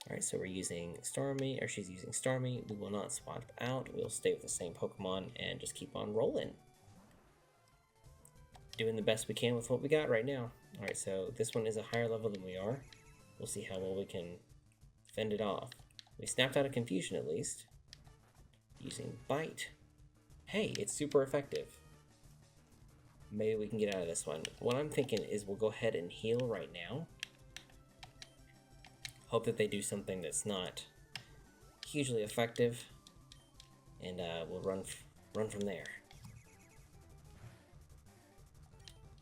Alright, so we're using Starmie, or she's using Starmie. We will not swap out. We'll stay with the same Pokemon and just keep on rolling. Doing the best we can with what we got right now. Alright, so this one is a higher level than we are. We'll see how well we can fend it off. We snapped out of confusion at least. Using Bite. Hey, it's super effective. Maybe we can get out of this one. What I'm thinking is we'll go ahead and heal right now. Hope that they do something that's not hugely effective, and we'll run from there.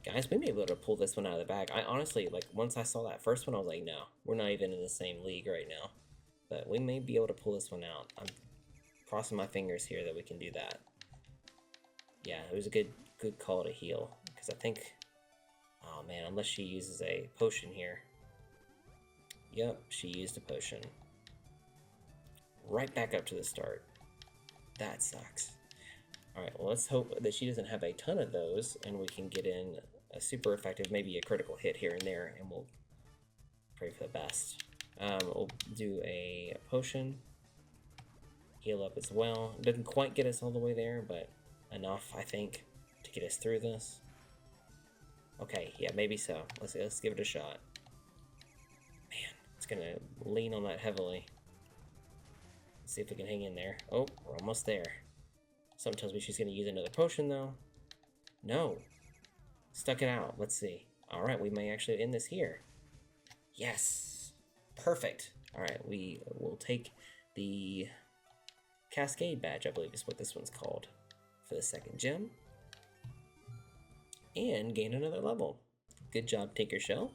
Guys, we may be able to pull this one out of the bag. I honestly, like, once I saw that first one, I was like, no, we're not even in the same league right now. But we may be able to pull this one out. I'm crossing my fingers here that we can do that. Yeah, it was a good call to heal, because I think, oh man, unless she uses a potion here. Yep, she used a potion. Right back up to the start. That sucks. Alright, well, let's hope that she doesn't have a ton of those, and we can get in a super effective, maybe a critical hit here and there, and we'll pray for the best. We'll do a potion. Heal up as well. Didn't quite get us all the way there, but enough, I think, to get us through this. Okay, yeah, maybe so. Let's give it a shot. Man, it's gonna lean on that heavily. Let's see if we can hang in there. Oh, we're almost there. Something tells me she's gonna use another potion, though. No. Stuck it out. Let's see. Alright, we may actually end this here. Yes! Perfect. Alright, we will take the Cascade Badge, I believe is what this one's called, for the second gem. And gain another level. Good job, Tinkershell.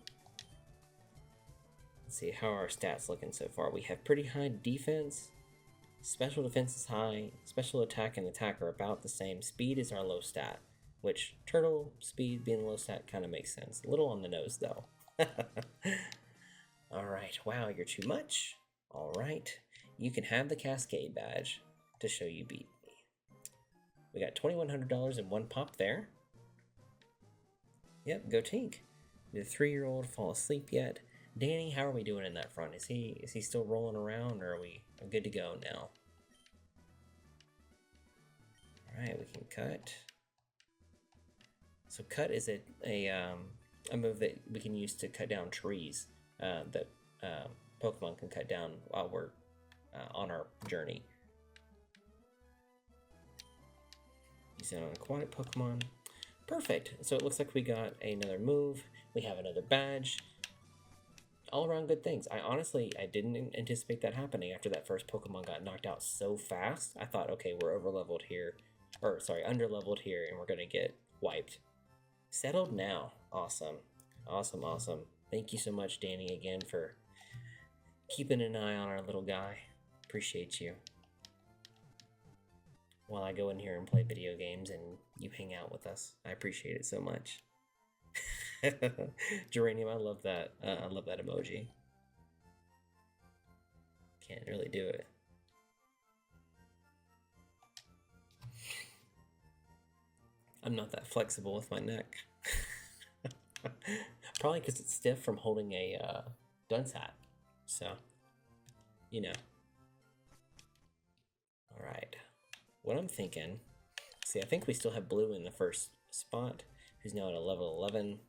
Let's see how our stats looking so far. We have pretty high defense. Special defense is high. Special attack and attack are about the same. Speed is our low stat, which turtle speed being low stat kind of makes sense. A little on the nose though. Alright, wow, you're too much. Alright, you can have the Cascade Badge to show you beat me. We got $2,100 in one pop there. Yep, go Tink. Did the 3-year-old fall asleep yet? Danny, how are we doing in that front? Is he still rolling around, or are we good to go now? Alright, we can cut. So cut is a move that we can use to cut down trees that Pokemon can cut down while we're on our journey. Using an aquatic Pokemon. Perfect. So it looks like we got another move. We have another badge. All around good things. I didn't anticipate that happening after that first Pokemon got knocked out so fast. I thought, okay, we're over-leveled here. Or, sorry, under-leveled here, and we're going to get wiped. Settled now. Awesome. Awesome, awesome. Thank you so much, Danny, again, for keeping an eye on our little guy. Appreciate you. While I go in here and play video games and you hang out with us. I appreciate it so much. Geranium, I love that. I love that emoji. Can't really do it. I'm not that flexible with my neck. Probably because it's stiff from holding a dunce hat. So, you know. Alright. What I'm thinking... See, I think we still have Blue in the first spot, who's now at a level 11.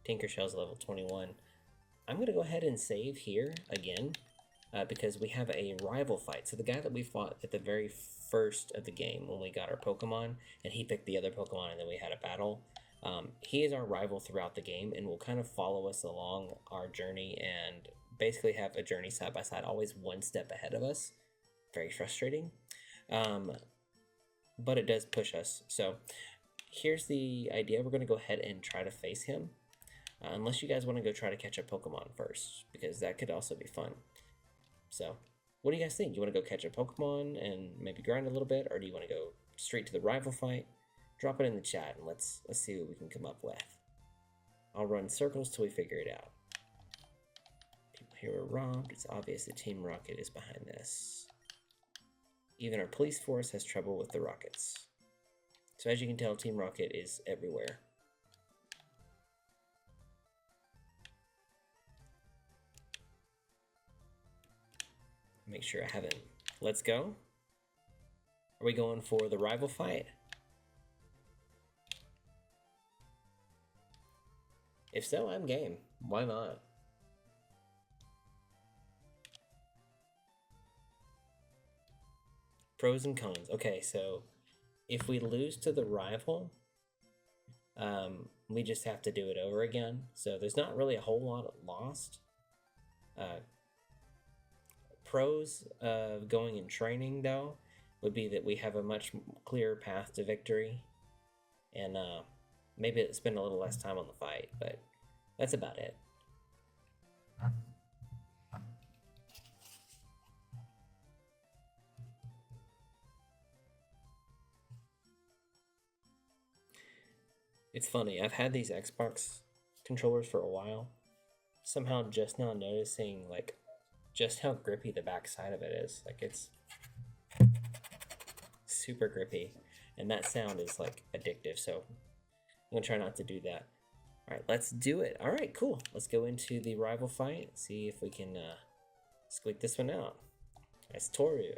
Tinkershell's level 21. I'm going to go ahead and save here again, because we have a rival fight. So the guy that we fought at the very first of the game when we got our Pokemon, and he picked the other Pokemon and then we had a battle, he is our rival throughout the game and will kind of follow us along our journey and basically have a journey side by side, always one step ahead of us. Very frustrating. But it does push us. So here's the idea. We're going to go ahead and try to face him. Unless you guys want to go try to catch a Pokemon first, because that could also be fun. So, what do you guys think? You want to go catch a Pokemon and maybe grind a little bit, or do you want to go straight to the rival fight? Drop it in the chat and let's see what we can come up with. I'll run circles till we figure it out. People here were robbed. It's obvious that Team Rocket is behind this. Even our police force has trouble with the Rockets. So as you can tell, Team Rocket is everywhere. Make sure I haven't. Let's go. Are we going for the rival fight? If so, I'm game. Why not? Pros and cons. Okay, so if we lose to the rival, we just have to do it over again. So there's not really a whole lot lost. Pros of going and training, though, would be that we have a much clearer path to victory. And maybe spend a little less time on the fight, but that's about it. It's funny, I've had these Xbox controllers for a while. Somehow just now noticing like just how grippy the back side of it is. Like it's super grippy. And that sound is like addictive, so I'm gonna try not to do that. Alright, let's do it. Alright, cool. Let's go into the rival fight. See if we can squeak this one out. That's Toru.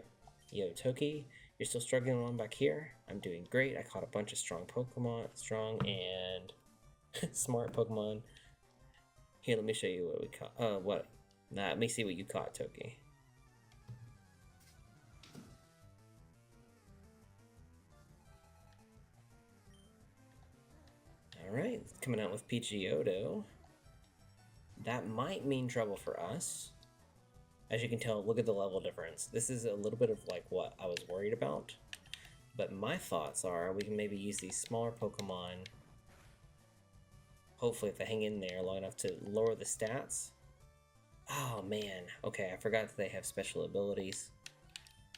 Yo, Toki, you're still struggling along back here. I'm doing great. I caught a bunch of strong Pokemon. Strong and smart Pokemon. Here, let me show you what we caught. What? Nah, let me see what you caught, Toki. Alright, coming out with Pidgeotto. That might mean trouble for us. As you can tell, look at the level difference. This is a little bit of like what I was worried about. But my thoughts are we can maybe use these smaller Pokemon. Hopefully if they hang in there long enough to lower the stats. Oh man, okay, I forgot that they have special abilities.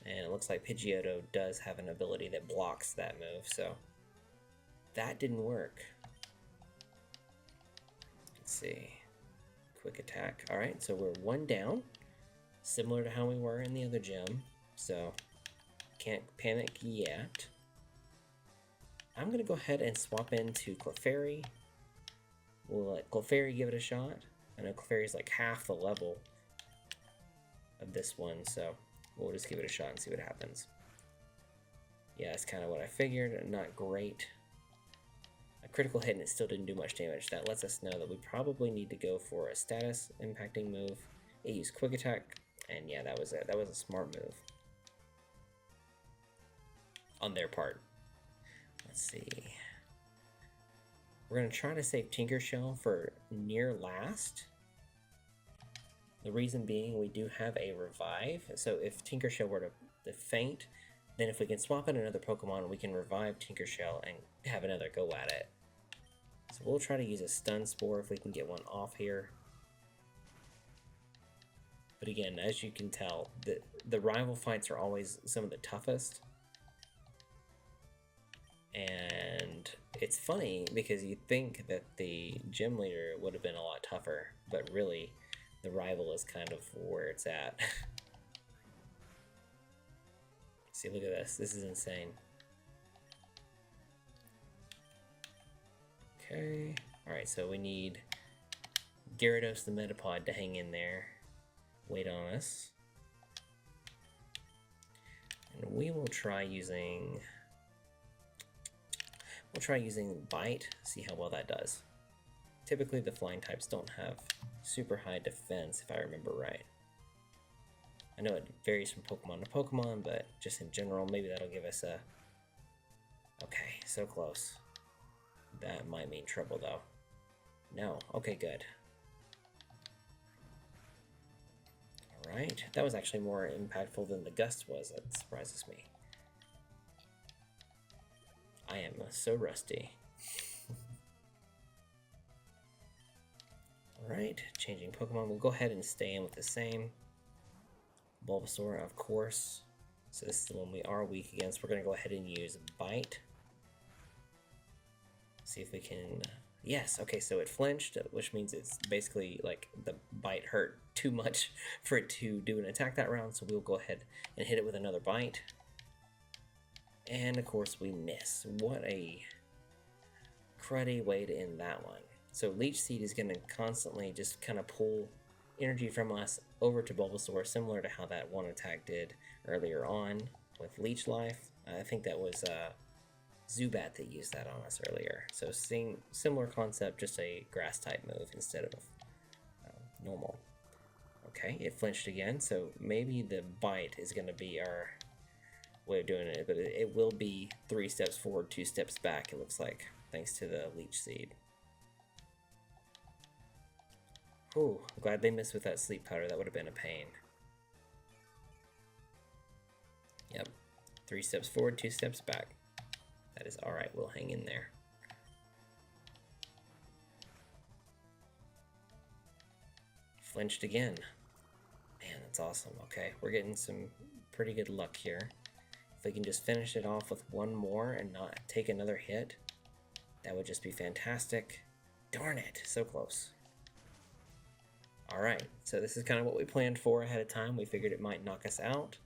And it looks like Pidgeotto does have an ability that blocks that move, so that didn't work. Let's see. Quick attack. Alright, so we're one down. Similar to how we were in the other gym, so can't panic yet. I'm gonna go ahead and swap into Clefairy. We'll let Clefairy give it a shot. I know Clefairy's like half the level of this one, so we'll just give it a shot and see what happens. Yeah, that's kind of what I figured. Not great. A critical hit and it still didn't do much damage. That lets us know that we probably need to go for a status impacting move. It used Quick Attack. And yeah, that was it. That was a smart move on their part. Let's see. We're going to try to save Tinkershell for near last. The reason being we do have a revive. So if Tinkershell were to faint, then if we can swap in another Pokemon, we can revive Tinkershell and have another go at it. So we'll try to use a Stun Spore if we can get one off here. But again, as you can tell, the rival fights are always some of the toughest. And it's funny because you think that the gym leader would have been a lot tougher, but really the rival is kind of where it's at. See, look at this. This is insane. Okay. Alright, so we need Gyarados the Metapod to hang in there. Wait on us. And we will try using... We'll try using Bite, see how well that does. Typically the flying types don't have super high defense, if I remember right. I know it varies from Pokemon to Pokemon, but just in general, maybe that'll give us a... Okay, so close. That might mean trouble, though. No. Okay, good. Alright, that was actually more impactful than the Gust was. That surprises me. I am so rusty. Alright, changing Pokemon. We'll go ahead and stay in with the same. Bulbasaur, of course. So this is the one we are weak against. We're going to go ahead and use Bite. See if we can... Yes, okay, so it flinched, which means it's basically like the Bite hurt too much for it to do an attack that round, so we'll go ahead and hit it with another Bite. And of course we miss. What a cruddy way to end that one. So Leech Seed is going to constantly just kind of pull energy from us over to Bulbasaur, similar to how that one attack did earlier on with Leech Life. I think that was Zubat that used that on us earlier. So similar concept, just a grass type move instead of normal. Okay, it flinched again, so maybe the bite is going to be our way of doing it, but it will be 3 steps forward, 2 steps back, it looks like, thanks to the Leech Seed. Ooh, I'm glad they missed with that sleep powder. That would have been a pain. Yep. 3 steps forward, 2 steps back. That is alright, we'll hang in there. Flinched again. Man, that's awesome. Okay, we're getting some pretty good luck here. If we can just finish it off with one more and not take another hit, that would just be fantastic. Darn it, so close. Alright, so this is kind of what we planned for ahead of time. We figured it might knock us out,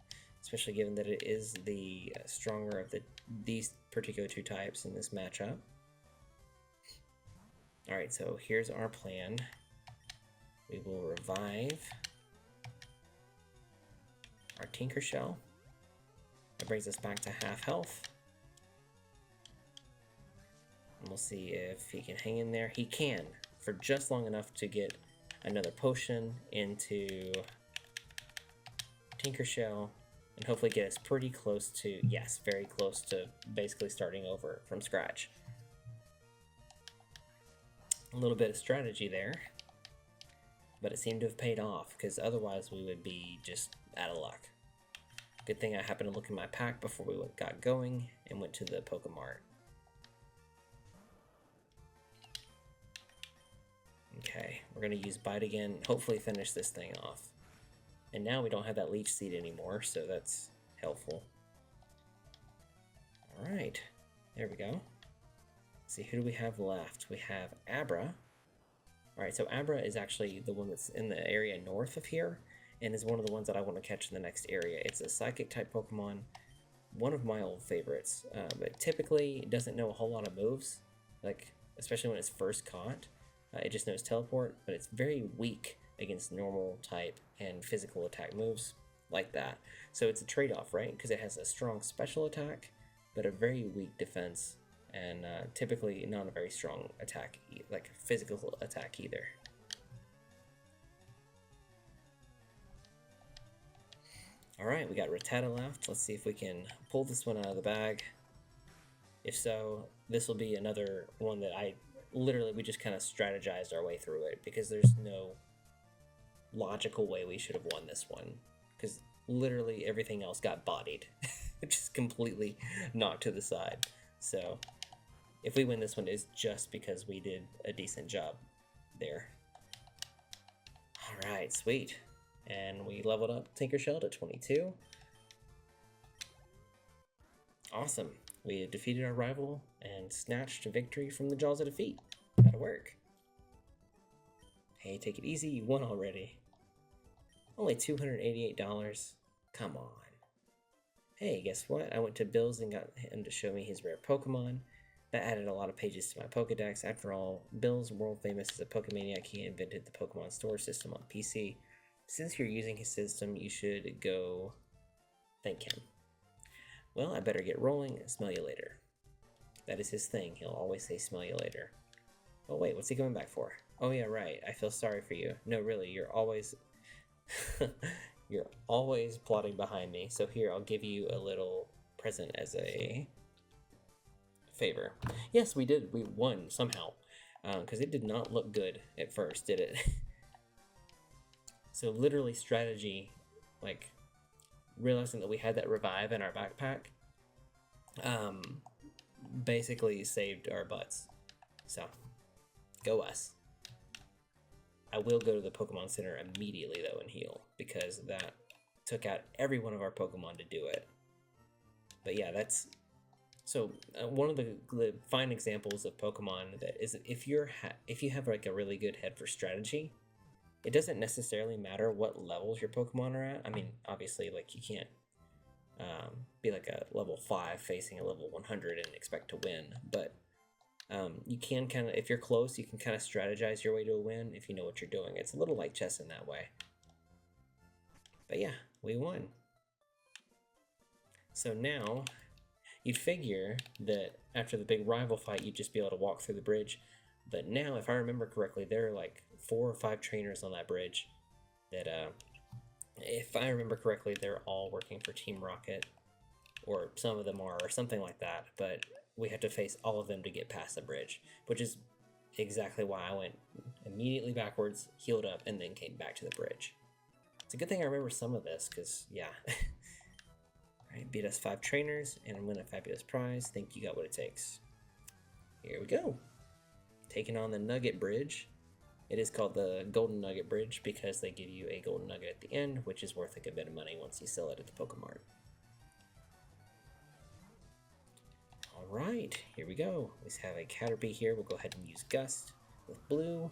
especially given that it is the stronger of these particular 2 types in this matchup. Alright, so here's our plan. We will revive our Tinker Shell. That brings us back to half health. And we'll see if he can hang in there. He can, for just long enough to get another potion into Tinker Shell, and hopefully get us pretty close to, yes, very close to basically starting over from scratch. A little bit of strategy there, but it seemed to have paid off, because otherwise we would be just out of luck. Good thing I happened to look in my pack before we got going and went to the Pokemart. Okay, we're going to use Bite again, hopefully finish this thing off. And now we don't have that Leech Seed anymore, so that's helpful. Alright, there we go. Let's see, who do we have left? We have Abra. Alright, so Abra is actually the one that's in the area north of here, and is one of the ones that I want to catch in the next area. It's a Psychic type Pokemon, one of my old favorites, but typically it doesn't know a whole lot of moves, like especially when it's first caught. It just knows Teleport, but it's very weak against normal type and physical attack moves like that. So it's a trade-off, right? Because it has a strong special attack, but a very weak defense, and typically not a very strong attack, like physical attack either. Alright, we got Rattata left. Let's see if we can pull this one out of the bag. If so, this will be another one that we just kind of strategized our way through it, because there's no logical way we should have won this one, because literally everything else got bodied. Just completely knocked to the side. So if we win this one, it's just because we did a decent job there. Alright, sweet. And we leveled up Tinker Shell to 22. Awesome. We defeated our rival and snatched a victory from the jaws of defeat. That'll work. Hey, take it easy, you won already. Only $288. Come on. Hey, guess what? I went to Bill's and got him to show me his rare Pokemon. That added a lot of pages to my Pokedex. After all, Bill's world famous as a Pokemaniac. He invented the Pokemon storage system on PC. Since you're using his system, you should go thank him. Well, I better get rolling. Smell you later. That is his thing. He'll always say smell you later. Oh wait, what's he coming back for? Oh yeah, right. I feel sorry for you. No, really, you're always... you're always plotting behind me. So here, I'll give you a little present as a favor. Yes, we did. We won somehow. Because it did not look good at first, did it? So literally strategy, like realizing that we had that revive in our backpack, basically saved our butts. So, go us. I will go to the Pokemon Center immediately though and heal, because that took out every one of our Pokemon to do it. But yeah, that's... So, one of the fine examples of Pokemon that is, if you have like a really good head for strategy, it doesn't necessarily matter what levels your Pokemon are at. I mean, obviously, like, you can't be like a level 5 facing a level 100 and expect to win. But you can kind of, if you're close, you can kind of strategize your way to a win if you know what you're doing. It's a little like chess in that way. But yeah, we won. So now, you'd figure that after the big rival fight, you'd just be able to walk through the bridge. But now, if I remember correctly, there are like 4 or 5 trainers on that bridge that, if I remember correctly, they're all working for Team Rocket, or some of them are, or something like that. But we have to face all of them to get past the bridge, which is exactly why I went immediately backwards, healed up, and then came back to the bridge. It's a good thing I remember some of this, because, yeah. Alright, beat us 5 trainers, and win a fabulous prize. Think you got what it takes. Here we go. Taking on the Nugget Bridge. It is called the Golden Nugget Bridge because they give you a golden nugget at the end, which is worth a good bit of money once you sell it at the Pokemart. Alright, here we go. We have a Caterpie here. We'll go ahead and use Gust with blue.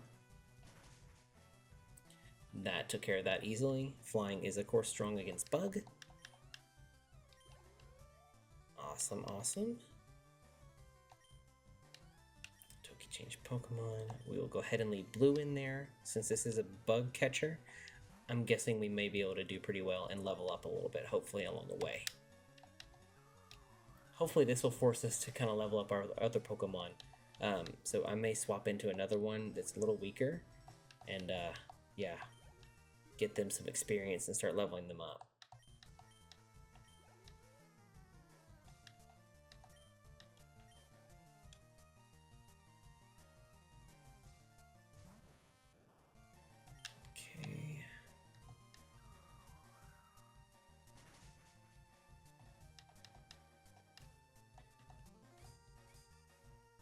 That took care of that easily. Flying is, of course, strong against Bug. Awesome, awesome. Toki change Pokemon. We will go ahead and leave blue in there. Since this is a bug catcher, I'm guessing we may be able to do pretty well and level up a little bit, hopefully along the way. Hopefully this will force us to kind of level up our other Pokemon. So I may swap into another one that's a little weaker and yeah, get them some experience and start leveling them up.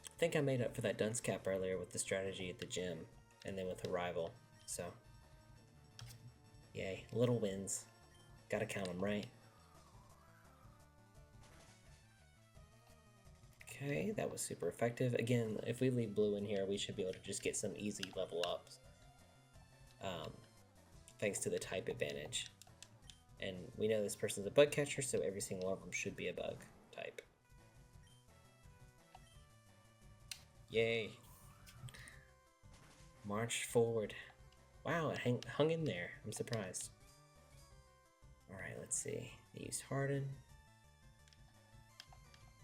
I think I made up for that dunce cap earlier with the strategy at the gym, and then with the rival, so yay, little wins. Gotta count them, right? Okay, that was super effective. Again, if we leave blue in here, we should be able to just get some easy level ups, thanks to the type advantage. And we know this person's a bug catcher, so every single one of them should be a bug type. Yay. March forward. Wow, it hung in there. I'm surprised. Alright, let's see. Use Harden.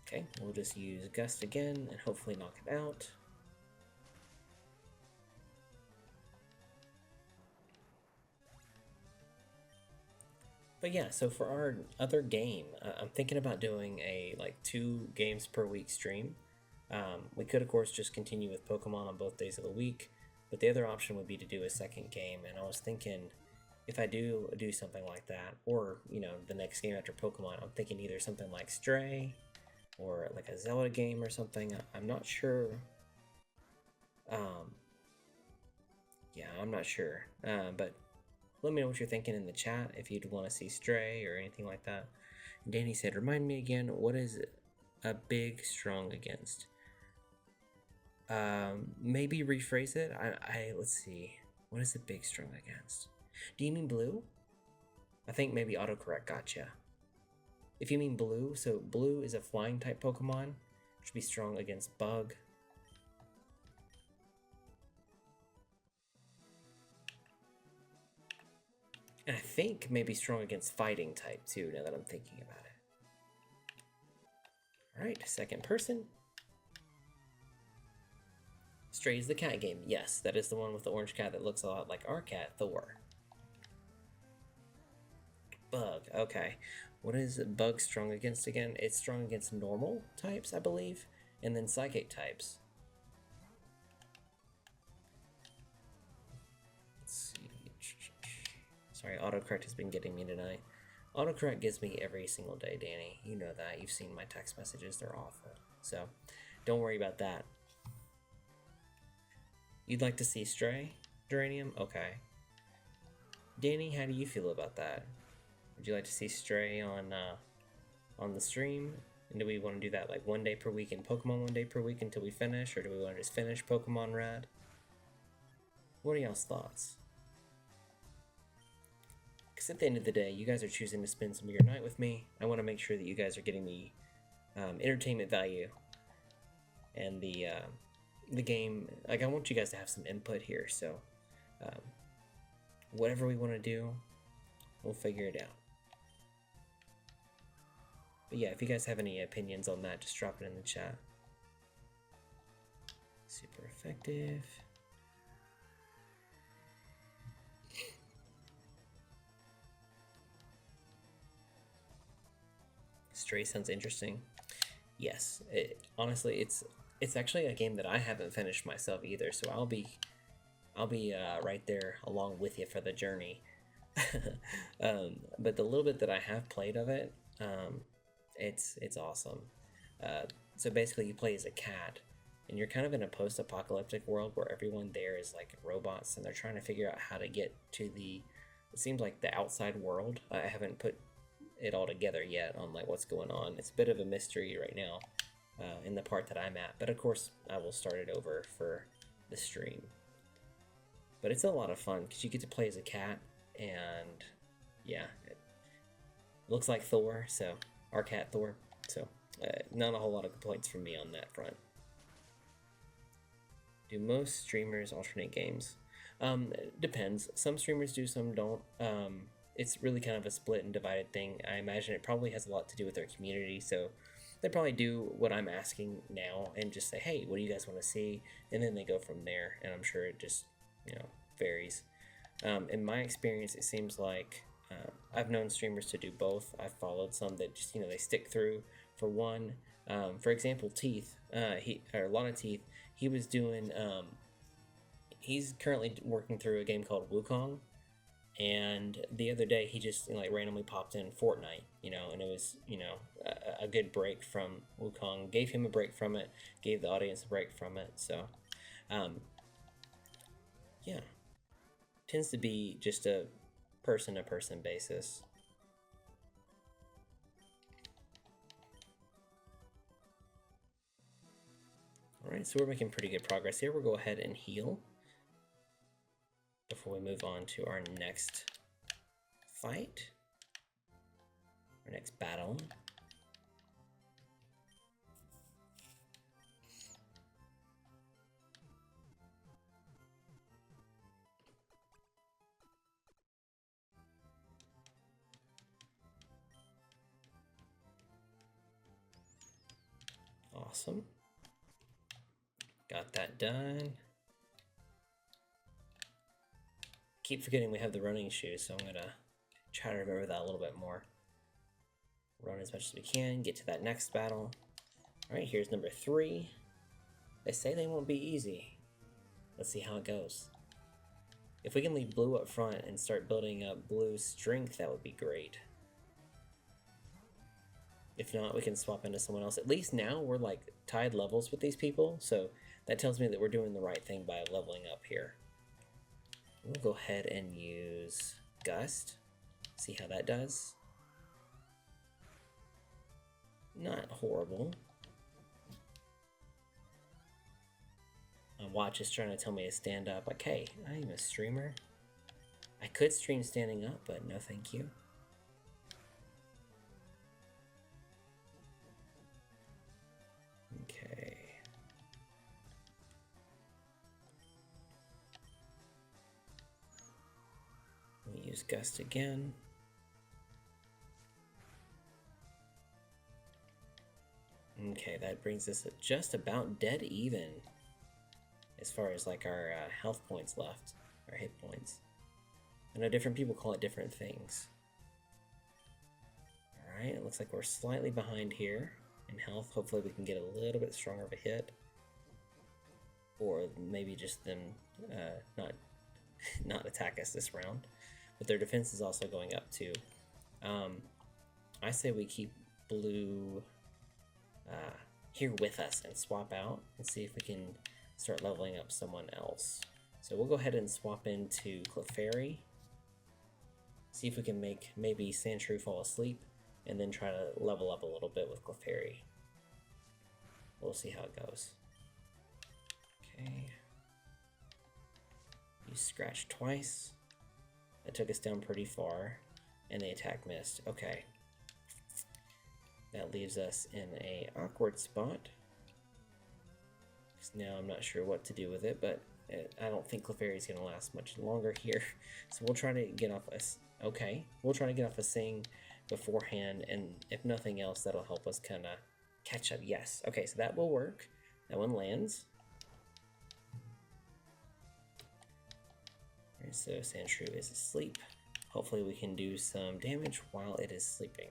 Okay, we'll just use Gust again and hopefully knock it out. But yeah, so for our other game, I'm thinking about doing a like 2 games per week stream. We could, of course, just continue with Pokemon on both days of the week, but the other option would be to do a second game, and I was thinking if I do something like that, or, you know, the next game after Pokemon, I'm thinking either something like Stray, or like a Zelda game or something. I'm not sure. Yeah, I'm not sure, but let me know what you're thinking in the chat if you'd want to see Stray or anything like that. Danny said, remind me again, what is a big strong against? Maybe rephrase it. Let's see. What is a big strong against? Do you mean blue? I think maybe autocorrect gotcha. If you mean blue, so blue is a flying type Pokemon, which would be strong against Bug. And I think maybe strong against fighting type too, now that I'm thinking about it. Alright, second person. Stray is the cat game. Yes, that is the one with the orange cat that looks a lot like our cat, Thor. Bug, okay. What is Bug strong against again? It's strong against normal types, I believe, and then psychic types. Let's see. Sorry, autocorrect has been getting me tonight. Autocorrect gets me every single day, Danny. You know that. You've seen my text messages. They're awful. So, don't worry about that. You'd like to see Stray, Geranium? Okay. Danny, how do you feel about that? Would you like to see Stray on the stream? And do we want to do that like 1 day per week and Pokemon 1 day per week until we finish? Or do we want to just finish Pokemon Red? What are y'all's thoughts? Because at the end of the day, you guys are choosing to spend some of your night with me. I want to make sure that you guys are getting the entertainment value and the game. Like, I want you guys to have some input here. So whatever we want to do, we'll figure it out. But yeah, if you guys have any opinions on that, just drop it in the chat. Super effective. Stray sounds interesting. Yes, honestly, it's actually a game that I haven't finished myself either, so I'll be right there along with you for the journey. But the little bit that I have played of it, it's awesome. So basically, you play as a cat, and you're kind of in a post-apocalyptic world where everyone there is like robots, and they're trying to figure out how to get to the. It seems like the outside world. I haven't put it all together yet on like what's going on. It's a bit of a mystery right now in the part that I'm at, but of course I will start it over for the stream. But it's a lot of fun because you get to play as a cat, and yeah, it looks like Thor, so our cat Thor. So not a whole lot of complaints from me on that front. Do most streamers alternate games? Depends. Some streamers do, some don't. It's really kind of a split and divided thing. I imagine it probably has a lot to do with their community, so they probably do what I'm asking now and just say, hey, what do you guys want to see? And then they go from there, and I'm sure it just, varies. In my experience, it seems like I've known streamers to do both. I've followed some that just, they stick through for one. For example, Teeth, Lana Teeth, he was doing, he's currently working through a game called Wukong. And the other day, he just randomly popped in Fortnite, and it was, a good break from Wukong. Gave him a break from it, gave the audience a break from it. So, yeah, tends to be just a person-to-person basis. All right, so we're making pretty good progress here. We'll go ahead and heal before we move on to our next fight, our next battle. Awesome. Got that done. Keep forgetting we have the running shoes, so I'm gonna try to remember that a little bit more. Run as much as we can, get to that next battle. Alright, here's number 3. They say they won't be easy. Let's see how it goes. If we can leave blue up front and start building up blue's strength, that would be great. If not, we can swap into someone else. At least now we're like tied levels with these people, so that tells me that we're doing the right thing by leveling up here. We'll go ahead and use Gust. See how that does. Not horrible. My watch is trying to tell me to stand up. Like, hey, I'm a streamer. I could stream standing up, but no thank you. Okay. We'll use Gust again. Okay, that brings us just about dead even as far as like our health points left, our hit points. I know different people call it different things. Alright, it looks like we're slightly behind here in health. Hopefully we can get a little bit stronger of a hit. Or maybe just them not attack us this round. But their defense is also going up too. I say we keep blue here with us and swap out and see if we can start leveling up someone else. So we'll go ahead and swap into Clefairy. See if we can make maybe Sandshrew fall asleep and then try to level up a little bit with Clefairy. We'll see how it goes. Okay. You scratched twice. That took us down pretty far. And the attack missed. Okay. That leaves us in a awkward spot. Now I'm not sure what to do with it, but I don't think Clefairy is going to last much longer here. So we'll try to get off a... Okay. We'll try to get off a Sing beforehand, and if nothing else, that'll help us kind of catch up. Yes. Okay, so that will work. That one lands. Alright, so Sandshrew is asleep. Hopefully we can do some damage while it is sleeping.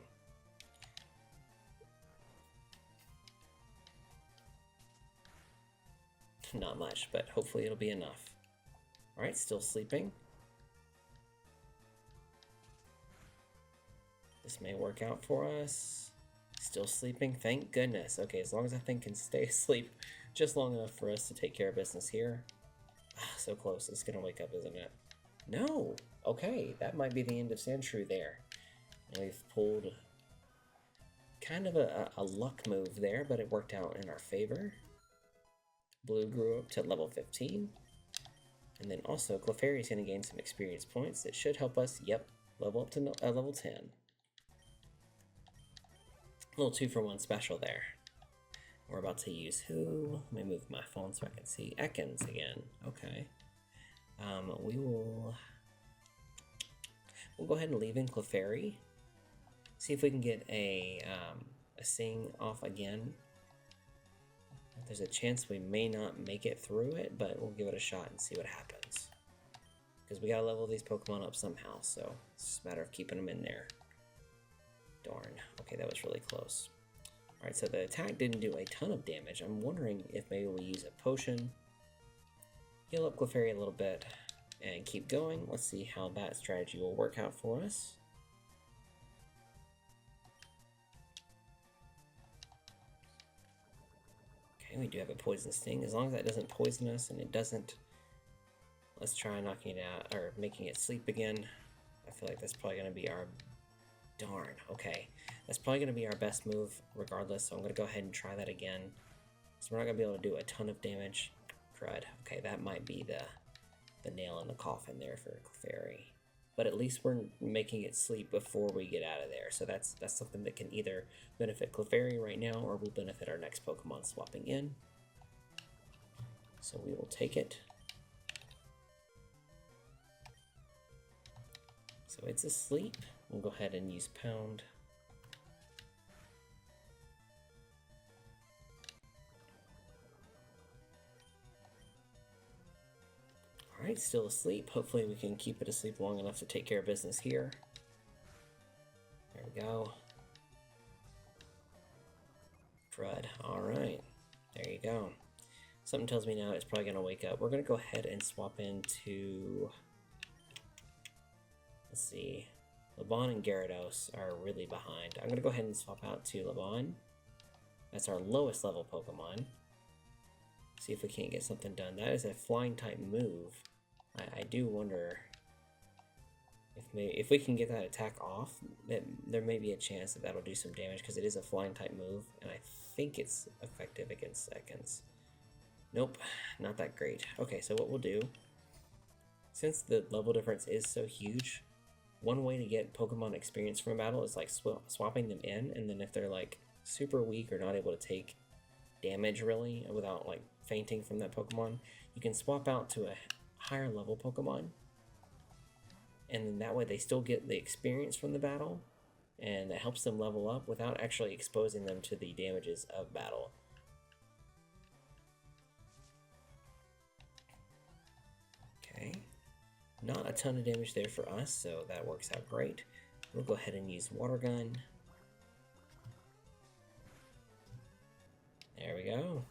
Not much, but hopefully it'll be enough. Alright, still sleeping. This may work out for us. Still sleeping, thank goodness. Okay, as long as that thing can stay asleep just long enough for us to take care of business here. Ah, so close, it's gonna wake up, isn't it? No! Okay, that might be the end of Sandshrew there. And we've pulled kind of a luck move there, but it worked out in our favor. Blue grew up to level 15. And then also, Clefairy is going to gain some experience points that should help us, yep, level up to level 10. A little 2-for-1 special there. We're about to use who? Let me move my phone so I can see Ekans again. Okay. We'll go ahead and leave in Clefairy. See if we can get a Sing off again. There's a chance we may not make it through it, but we'll give it a shot and see what happens. Because we gotta level these Pokemon up somehow, so it's just a matter of keeping them in there. Darn. Okay, that was really close. Alright, so the attack didn't do a ton of damage. I'm wondering if maybe we use a potion, heal up Clefairy a little bit, and keep going. Let's see how that strategy will work out for us. Okay, we do have a Poison Sting. As long as that doesn't poison us and it doesn't... Let's try knocking it out, or making it sleep again. I feel like that's probably going to be our... Darn, okay. That's probably going to be our best move regardless, so I'm going to go ahead and try that again. So we're not going to be able to do a ton of damage. Crud. Okay, that might be the nail in the coffin there for Clefairy. But at least we're making it sleep before we get out of there. So that's something that can either benefit Clefairy right now or will benefit our next Pokemon swapping in. So we will take it. So it's asleep. We'll go ahead and use Pound. Alright, still asleep. Hopefully we can keep it asleep long enough to take care of business here. There we go. Crud. Alright. There you go. Something tells me now it's probably going to wake up. We're going to go ahead and swap into... Let's see. Lobon and Gyarados are really behind. I'm going to go ahead and swap out to Lobon. That's our lowest level Pokemon. See if we can't get something done. That is a flying type move. I do wonder if we can get that attack off, that there may be a chance that that'll do some damage because it is a flying type move, and I think it's effective against Ekans. Nope, not that great. Okay, so what we'll do, since the level difference is so huge, one way to get Pokemon experience from a battle is like swapping them in, and then if they're like super weak or not able to take damage really without like fainting from that Pokemon, you can swap out to a higher level Pokemon, and then that way they still get the experience from the battle, and that helps them level up without actually exposing them to the damages of battle. Okay, not a ton of damage there for us, so that works out great. We'll go ahead and use Water Gun. There we go.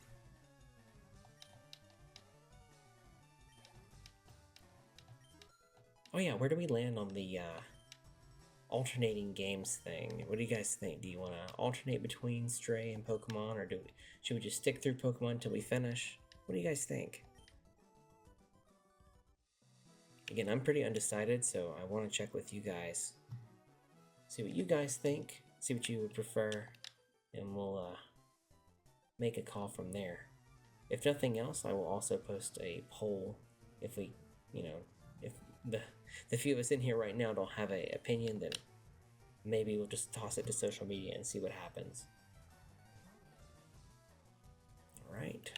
Oh yeah, where do we land on the alternating games thing? What do you guys think? Do you want to alternate between Stray and Pokemon, or should we just stick through Pokemon until we finish? What do you guys think? Again, I'm pretty undecided, so I want to check with you guys. See what you guys think, see what you would prefer, and we'll make a call from there. If nothing else, I will also post a poll if we, if the few of us in here right now don't have an opinion, then maybe we'll just toss it to social media and see what happens. Alright.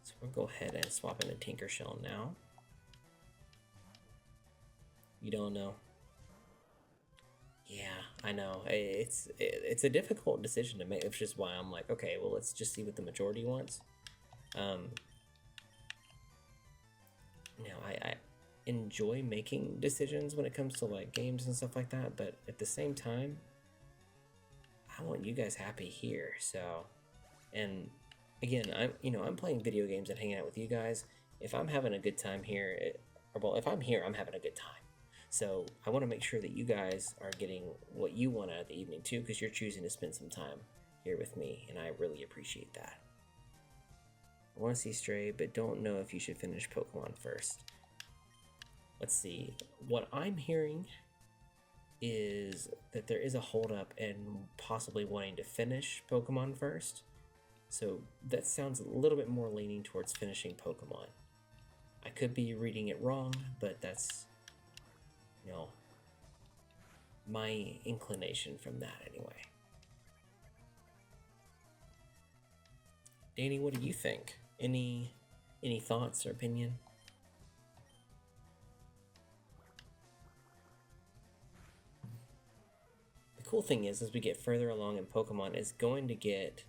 So we'll go ahead and swap into Tinkershell now. You don't know? Yeah, I know. It's a difficult decision to make, which is why I'm like, okay, well, let's just see what the majority wants. I enjoy making decisions when it comes to like games and stuff like that, but at the same time, I want you guys happy here. So, and again, I'm playing video games and hanging out with you guys. If I'm having a good time here, if I'm here, I'm having a good time. So I want to make sure that you guys are getting what you want out of the evening too, because you're choosing to spend some time here with me, and I really appreciate that. I want to see Stray, but don't know if you should finish Pokemon first. Let's see. What I'm hearing is that there is a holdup and possibly wanting to finish Pokemon first. So that sounds a little bit more leaning towards finishing Pokemon. I could be reading it wrong, but that's, my inclination from that anyway. Danny, what do you think? Any thoughts or opinion? The cool thing is, as we get further along in Pokemon, it's going to get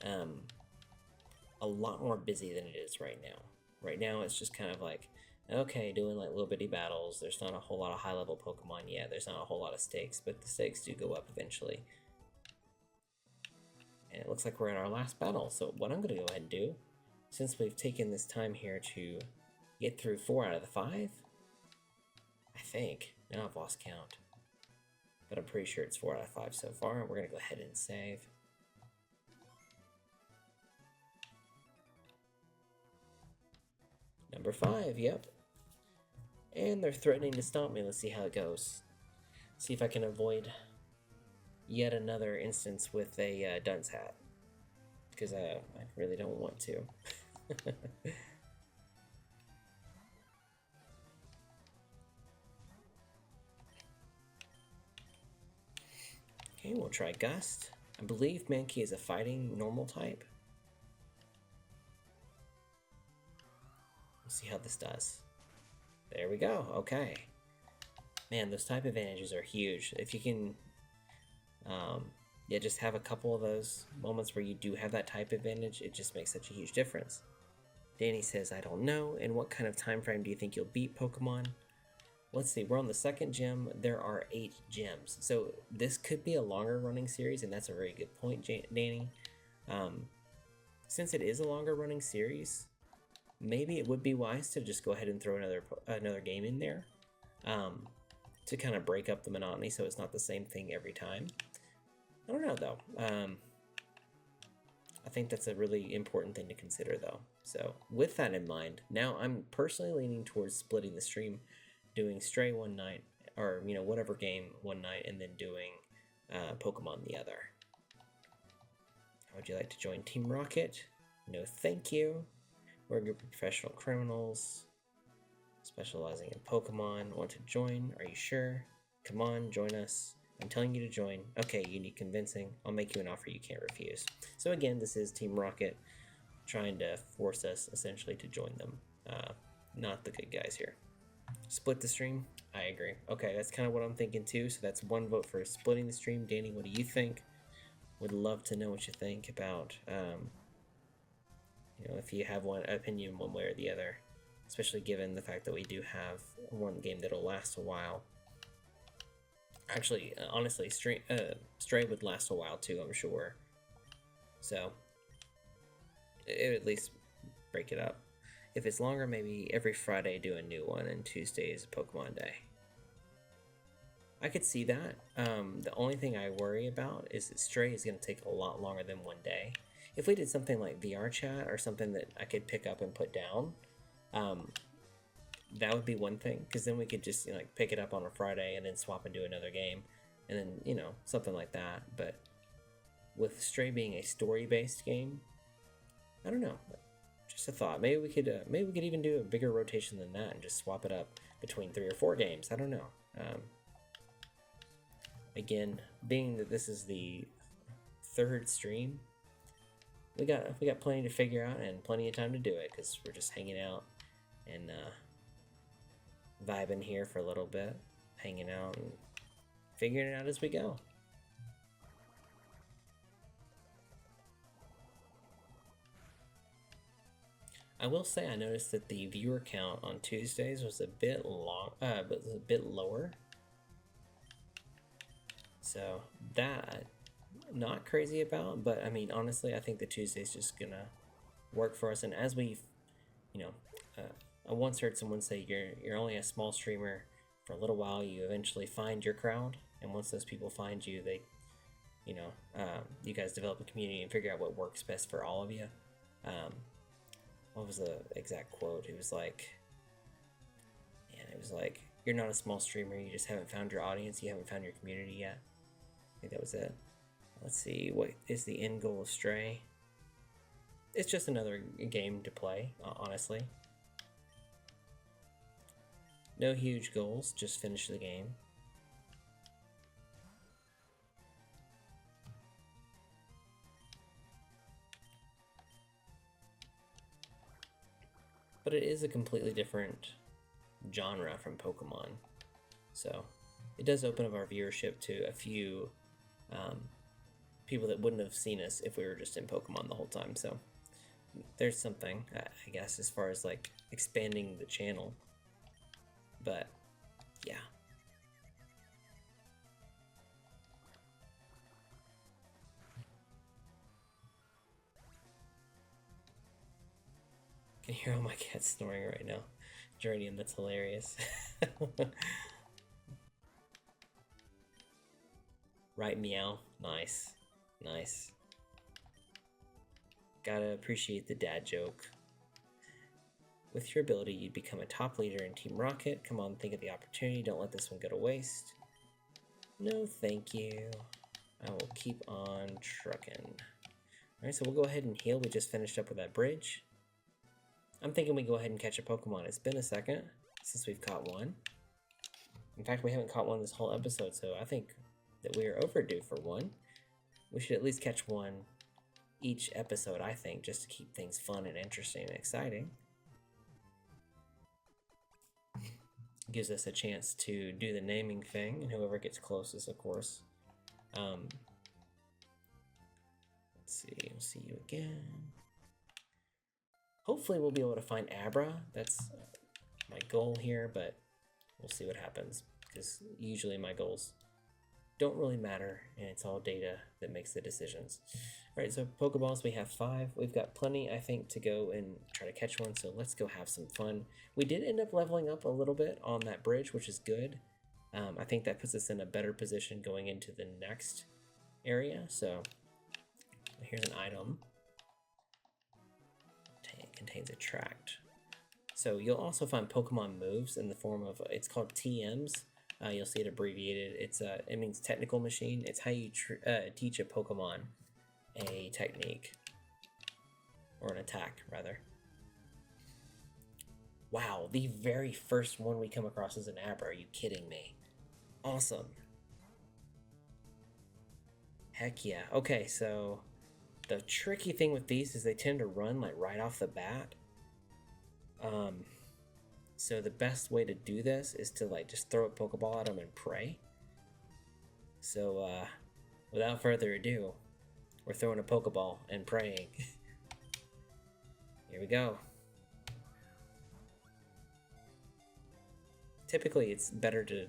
a lot more busy than it is right now. Right now, it's just kind of like, okay, doing like little bitty battles. There's not a whole lot of high level Pokemon yet. There's not a whole lot of stakes, but the stakes do go up eventually. And it looks like we're in our last battle. So what I'm going to go ahead and do, since we've taken this time here to get through 4 out of the 5, I think, now I've lost count, but I'm pretty sure it's 4 out of 5 so far. We're going to go ahead and save. Number 5, yep. And they're threatening to stomp me. Let's see how it goes. See if I can avoid yet another instance with a dunce hat, because I really don't want to. Okay, we'll try Gust. I believe Mankey is a fighting normal type. Let's see how this does. There we go. Okay. Man, those type advantages are huge. If you can, just have a couple of those moments where you do have that type advantage, it just makes such a huge difference. Danny says, I don't know. In what kind of time frame do you think you'll beat Pokemon? Let's see, we're on the 2nd gym. There are 8 gyms. So this could be a longer running series, and that's a very good point, Danny. Since it is a longer running series, maybe it would be wise to just go ahead and throw another game in there to kind of break up the monotony so it's not the same thing every time. I don't know, though. I think that's a really important thing to consider, though. So with that in mind, now I'm personally leaning towards splitting the stream, doing Stray one night, or whatever game one night, and then doing Pokemon the other. How would you like to join Team Rocket? No thank you. We're a group of professional criminals specializing in Pokemon. Want to join? Are you sure? Come on, join us. I'm telling you to join. Okay, you need convincing. I'll make you an offer you can't refuse. So again, this is Team Rocket trying to force us essentially to join them. Not the good guys here. Split the stream? I agree. Okay, that's kind of what I'm thinking too. So that's 1 vote for splitting the stream. Danny, what do you think? Would love to know what you think about if you have one opinion one way or the other, especially given the fact that we do have one game that'll last a while. Actually, honestly, Stray would last a while too, I'm sure. So it would at least break it up. If it's longer, maybe every Friday do a new one and Tuesdays Pokemon Day. I could see that. The only thing I worry about is that Stray is going to take a lot longer than 1 day. If we did something like VR chat or something that I could pick up and put down, that would be one thing, because then we could just pick it up on a Friday and then swap and do another game, and then something like that. But with Stray being a story-based game, I don't know. Just a thought. Maybe we could even do a bigger rotation than that and just swap it up between 3 or 4 games. I don't know. Again, being that this is the 3rd stream, we got plenty to figure out and plenty of time to do it because we're just hanging out and vibing here for a little bit, hanging out and figuring it out as we go. I will say I noticed that the viewer count on Tuesdays was a bit lower. So that not crazy about, but I mean honestly I think the Tuesday's just gonna work for us. And as we, I once heard someone say you're only a small streamer for a little while. You eventually find your crowd, and once those people find you, they, you guys develop a community and figure out what works best for all of you. What was the exact quote? It was like, you're not a small streamer, you just haven't found your audience, you haven't found your community yet. I think that was it. Let's see, what is the end goal of Stray? It's just another game to play, honestly. No huge goals, just finish the game. But it is a completely different genre from Pokemon. So it does open up our viewership to a few people that wouldn't have seen us if we were just in Pokemon the whole time. So there's something, I guess, as far as like expanding the channel. But yeah. I can hear all my cats snoring right now. Geranium, that's hilarious. Right, meow. Nice. Nice. Gotta appreciate the dad joke. With your ability, you'd become a top leader in Team Rocket. Come on, think of the opportunity. Don't let this one go to waste. No, thank you. I will keep on trucking. Alright, so we'll go ahead and heal. We just finished up with that bridge. I'm thinking we go ahead and catch a Pokemon. It's been a second since we've caught one. In fact, we haven't caught one this whole episode, so I think that we are overdue for one. We should at least catch one each episode, I think, just to keep things fun and interesting and exciting. Gives us a chance to do the naming thing, and whoever gets closest, of course. Let's see, we'll see you again. Hopefully we'll be able to find Abra. That's my goal here, but we'll see what happens, because usually my goals don't really matter, and it's all data that makes the decisions. Alright, so Pokeballs, we have 5. We've got plenty, I think, to go and try to catch one, so let's go have some fun. We did end up leveling up a little bit on that bridge, which is good. I think that puts us in a better position going into the next area, so here's an item. It contains a tract. So you'll also find Pokemon moves in the form of, it's called TMs. You'll see it abbreviated. It means technical machine. It's how you teach a Pokemon a technique, or an attack rather. Wow, the very first one we come across is an Abra. Are you kidding me? Awesome. Heck yeah. Okay, so the tricky thing with these is they tend to run like right off the bat. So the best way to do this is to like just throw a Pokeball at them and pray. So without further ado, we're throwing a Pokeball and praying. Here we go. Typically it's better to,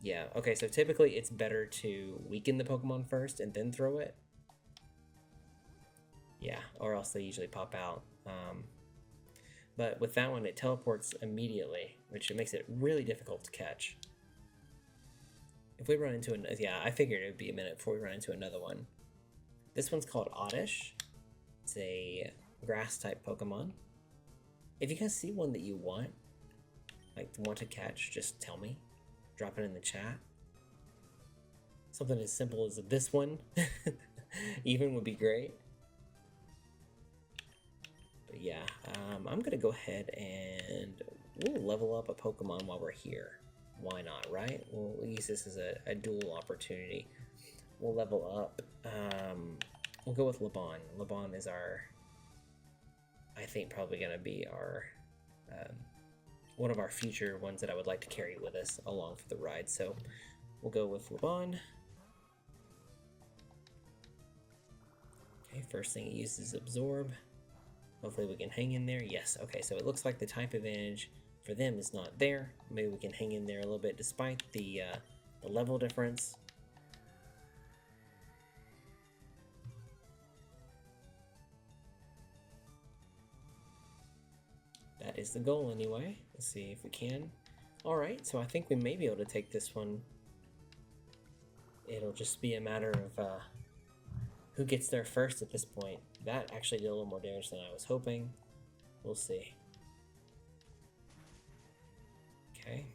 yeah, okay, so typically it's better to weaken the Pokemon first and then throw it. Yeah, or else they usually pop out. But with that one, it teleports immediately, which makes it really difficult to catch. If we run into another, yeah, I figured it would be a minute before we run into another one. This one's called Oddish. It's a grass type Pokemon. If you guys see one that you want, like want to catch, just tell me. Drop it in the chat. Something as simple as this one, even would be great. But yeah, I'm gonna go ahead and we'll level up a Pokemon while we're here. Why not, right? We'll use this as a dual opportunity. We'll level up. We'll go with Lebon. Lebon is our, I think, probably gonna be our one of our future ones that I would like to carry with us along for the ride. So we'll go with Lebon. Okay, first thing it uses is Absorb. Hopefully we can hang in there. Yes, okay, so it looks like the type advantage for them is not there. Maybe we can hang in there a little bit despite the level difference. That is the goal anyway. Let's see if we can. Alright, so I think we may be able to take this one. It'll just be a matter of who gets there first at this point. That actually did a little more damage than I was hoping. We'll see. Okay.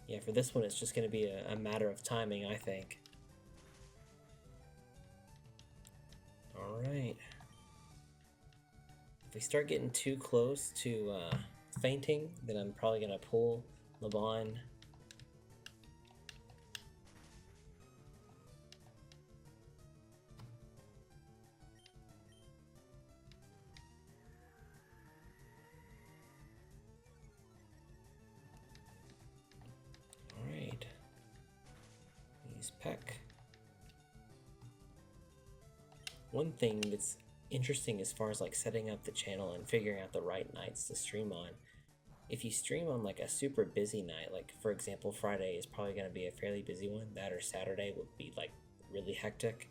Yeah, for this one, it's just going to be a matter of timing, I think. Alright. If we start getting too close to fainting, then I'm probably going to pull Lebon. Alright. Use Peck. One thing that's interesting as far as like setting up the channel and figuring out the right nights to stream on. If you stream on like a super busy night, like for example Friday is probably going to be a fairly busy one, that or Saturday would be like really hectic,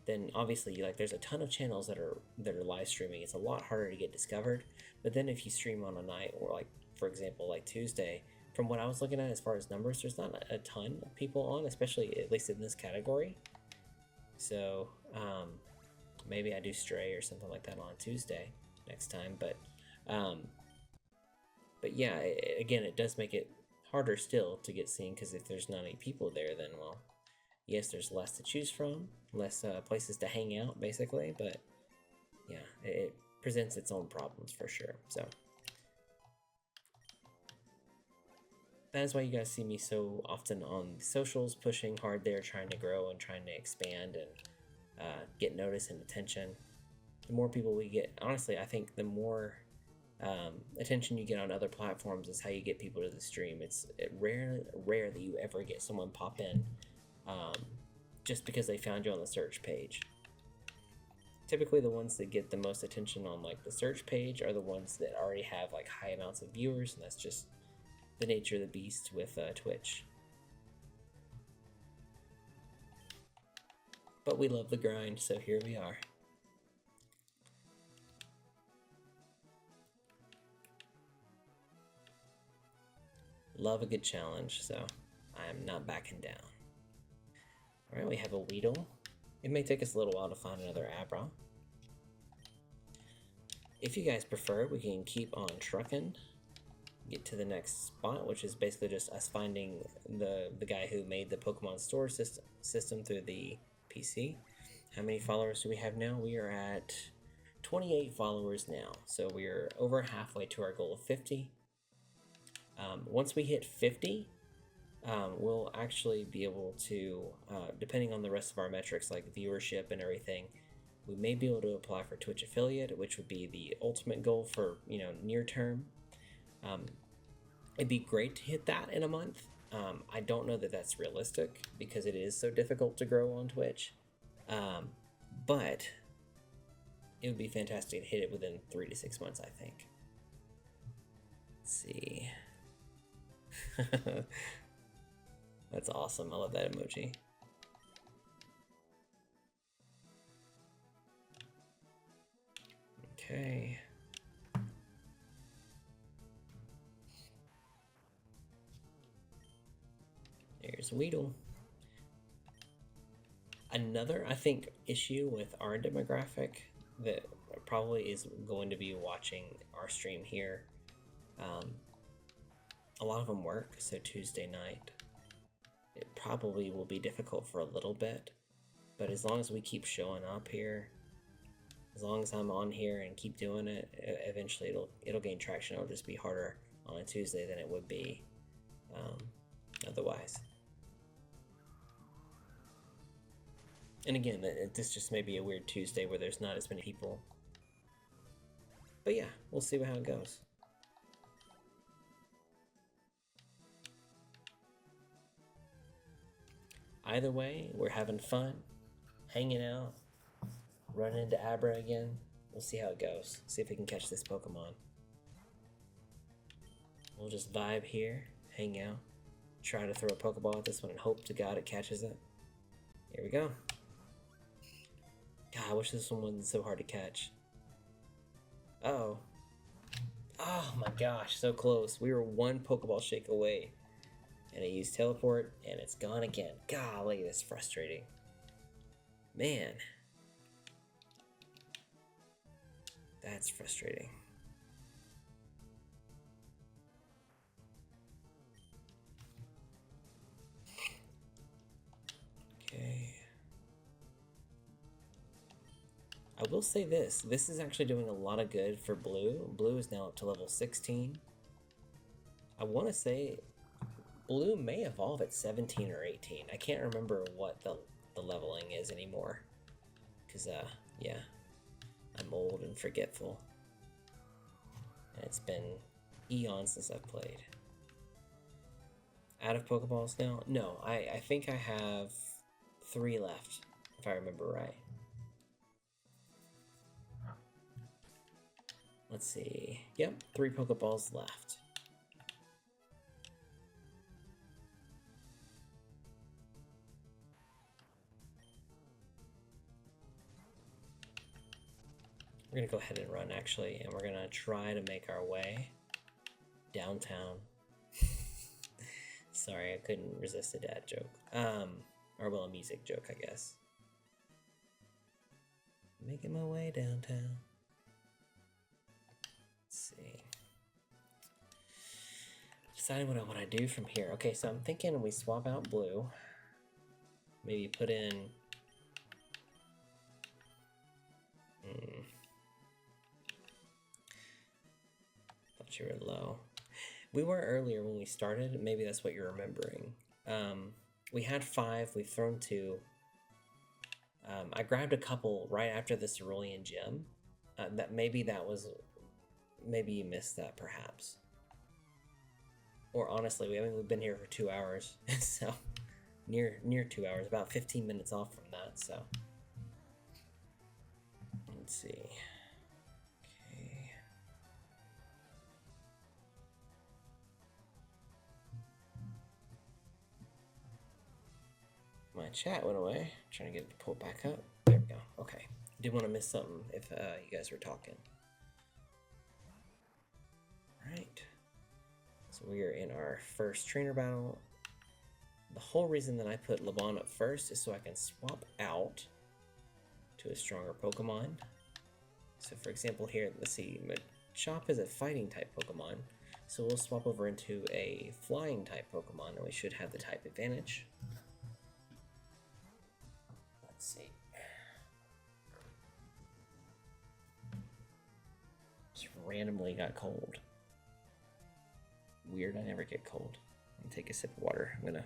then obviously like there's a ton of channels that are live streaming. It's a lot harder to get discovered. But then if you stream on a night, or like for example like Tuesday, from what I was looking at as far as numbers, there's not a ton of people on, especially at least in this category. So maybe I do Stray or something like that on Tuesday next time. But yeah, again, it does make it harder still to get seen, because if there's not any people there, then well, yes, there's less to choose from, less places to hang out, basically. But yeah, it presents its own problems for sure. So that is why you guys see me so often on socials, pushing hard there, trying to grow and trying to expand and get notice and attention. The more people we get, honestly, I think the more attention you get on other platforms is how you get people to the stream. It's rare that you ever get someone pop in just because they found you on the search page. Typically the ones that get the most attention on like the search page are the ones that already have like high amounts of viewers, and that's just the nature of the beast with Twitch. But we love the grind, so here we are. Love a good challenge, so I am not backing down. Alright, we have a Weedle. It may take us a little while to find another Abra. If you guys prefer, we can keep on trucking, get to the next spot, which is basically just us finding the guy who made the Pokemon store system through the PC. How many followers do we have now? We are at 28 followers now, so we are over halfway to our goal of 50. Once we hit 50, we'll actually be able to, depending on the rest of our metrics like viewership and everything, we may be able to apply for Twitch affiliate, which would be the ultimate goal for, you know, near term. It'd be great to hit that in a month. I don't know that that's realistic because it is so difficult to grow on Twitch, but it would be fantastic to hit it within 3 to 6 months, I think. Let's see. That's awesome. I love that emoji. Okay. There's Weedle. Another, I think, issue with our demographic that probably is going to be watching our stream here. A lot of them work, so Tuesday night, it probably will be difficult for a little bit. But as long as we keep showing up here, as long as I'm on here and keep doing it, eventually it'll gain traction. It'll just be harder on a Tuesday than it would be otherwise. And again, this just may be a weird Tuesday where there's not as many people. But yeah, we'll see how it goes. Either way, we're having fun, hanging out, running into Abra again. We'll see how it goes. See if we can catch this Pokemon. We'll just vibe here, hang out, try to throw a Pokeball at this one and hope to God it catches it. Here we go. God, I wish this one wasn't so hard to catch. Uh-oh. Oh my gosh, so close. We were one Pokeball shake away. And I used Teleport, and it's gone again. Golly, that's frustrating. Man. That's frustrating. Okay. I will say this. This is actually doing a lot of good for Blue. Blue is now up to level 16. I want to say Blue may evolve at 17 or 18. I can't remember what the leveling is anymore. Because, yeah, I'm old and forgetful. And it's been eons since I've played. Out of Pokeballs now? No, I think I have 3 left, if I remember right. Let's see. Yep, 3 Pokeballs left. We're gonna go ahead and run actually, and we're gonna try to make our way downtown. Sorry, I couldn't resist a dad joke. Or well, a music joke, I guess. Making my way downtown. Let's see. Deciding what I want to do from here. Okay, so I'm thinking we swap out Blue. Maybe put in... Thought you were low. We were earlier when we started. Maybe that's what you're remembering. We had 5. We've thrown 2. I grabbed a couple right after the Cerulean Gem. Maybe you missed that, perhaps. Or honestly, we've been here for 2 hours, so near 2 hours, about 15 minutes off from that. So let's see. Okay. My chat went away. I'm trying to get it to pull back up. There we go. Okay. Didn't want to miss something if you guys were talking. Alright. So we are in our first trainer battle. The whole reason that I put Lobon up first is so I can swap out to a stronger Pokemon. So for example here, let's see, Machop is a fighting type Pokemon. So we'll swap over into a flying type Pokemon and we should have the type advantage. Let's see. Just randomly got cold. Weird, I never get cold. Let me take a sip of water. I'm gonna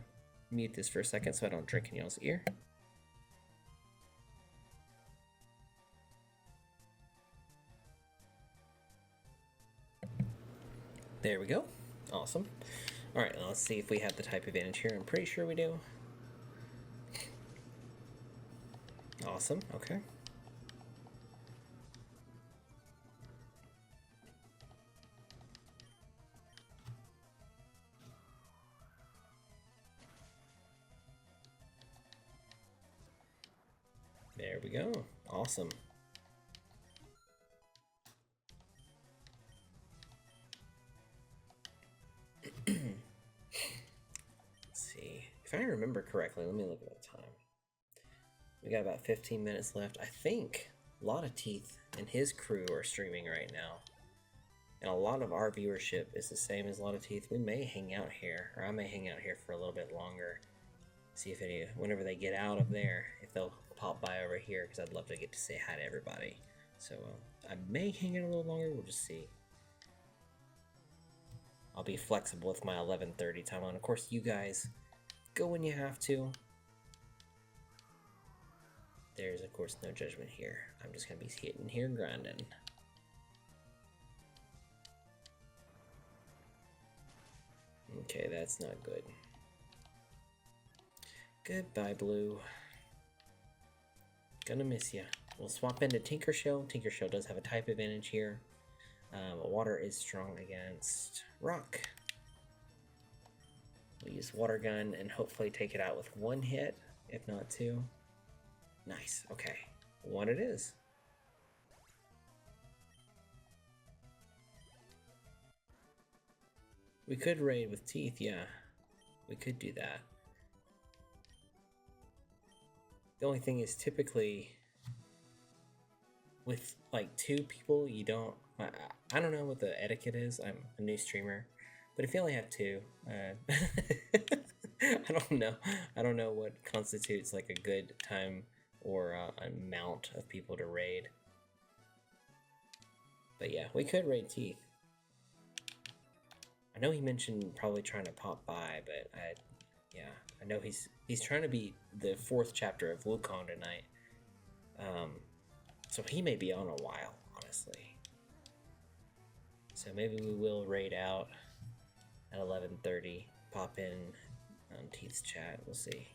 mute this for a second so I don't drink in y'all's ear. There we go. Awesome. Alright, let's see if we have the type advantage here. I'm pretty sure we do. Awesome, okay. There we go. Awesome. Let's see. If I remember correctly, let me look at the time. We got about 15 minutes left. I think a lot of Teeth and his crew are streaming right now. And a lot of our viewership is the same as a lot of Teeth. We may hang out here, or I may hang out here for a little bit longer. See if whenever they get out of there, if they'll pop by over here because I'd love to get to say hi to everybody. So I may hang out a little longer, we'll just see. I'll be flexible with my 11:30 time on. Of course, you guys go when you have to. There's, of course, no judgment here. I'm just going to be hitting here grinding. Okay, that's not good. Goodbye, Blue. Gonna miss ya. We'll swap into Tinkershell. Tinkershell does have a type advantage here. Water is strong against rock. We'll use water gun and hopefully take it out with one hit, if not two. Nice, okay. One it is. We could raid with teeth, yeah. We could do that. The only thing is typically with like 2 people, you don't... I don't know what the etiquette is. I'm a new streamer. But if you only have 2, I don't know. I don't know what constitutes like a good time or amount of people to raid. But yeah, we could raid teeth. I know he mentioned probably trying to pop by, but I know he's trying to beat the 4th chapter of Wukong tonight. So he may be on a while, honestly. So maybe we will raid out at 11:30. Pop in on Teeth's chat. We'll see.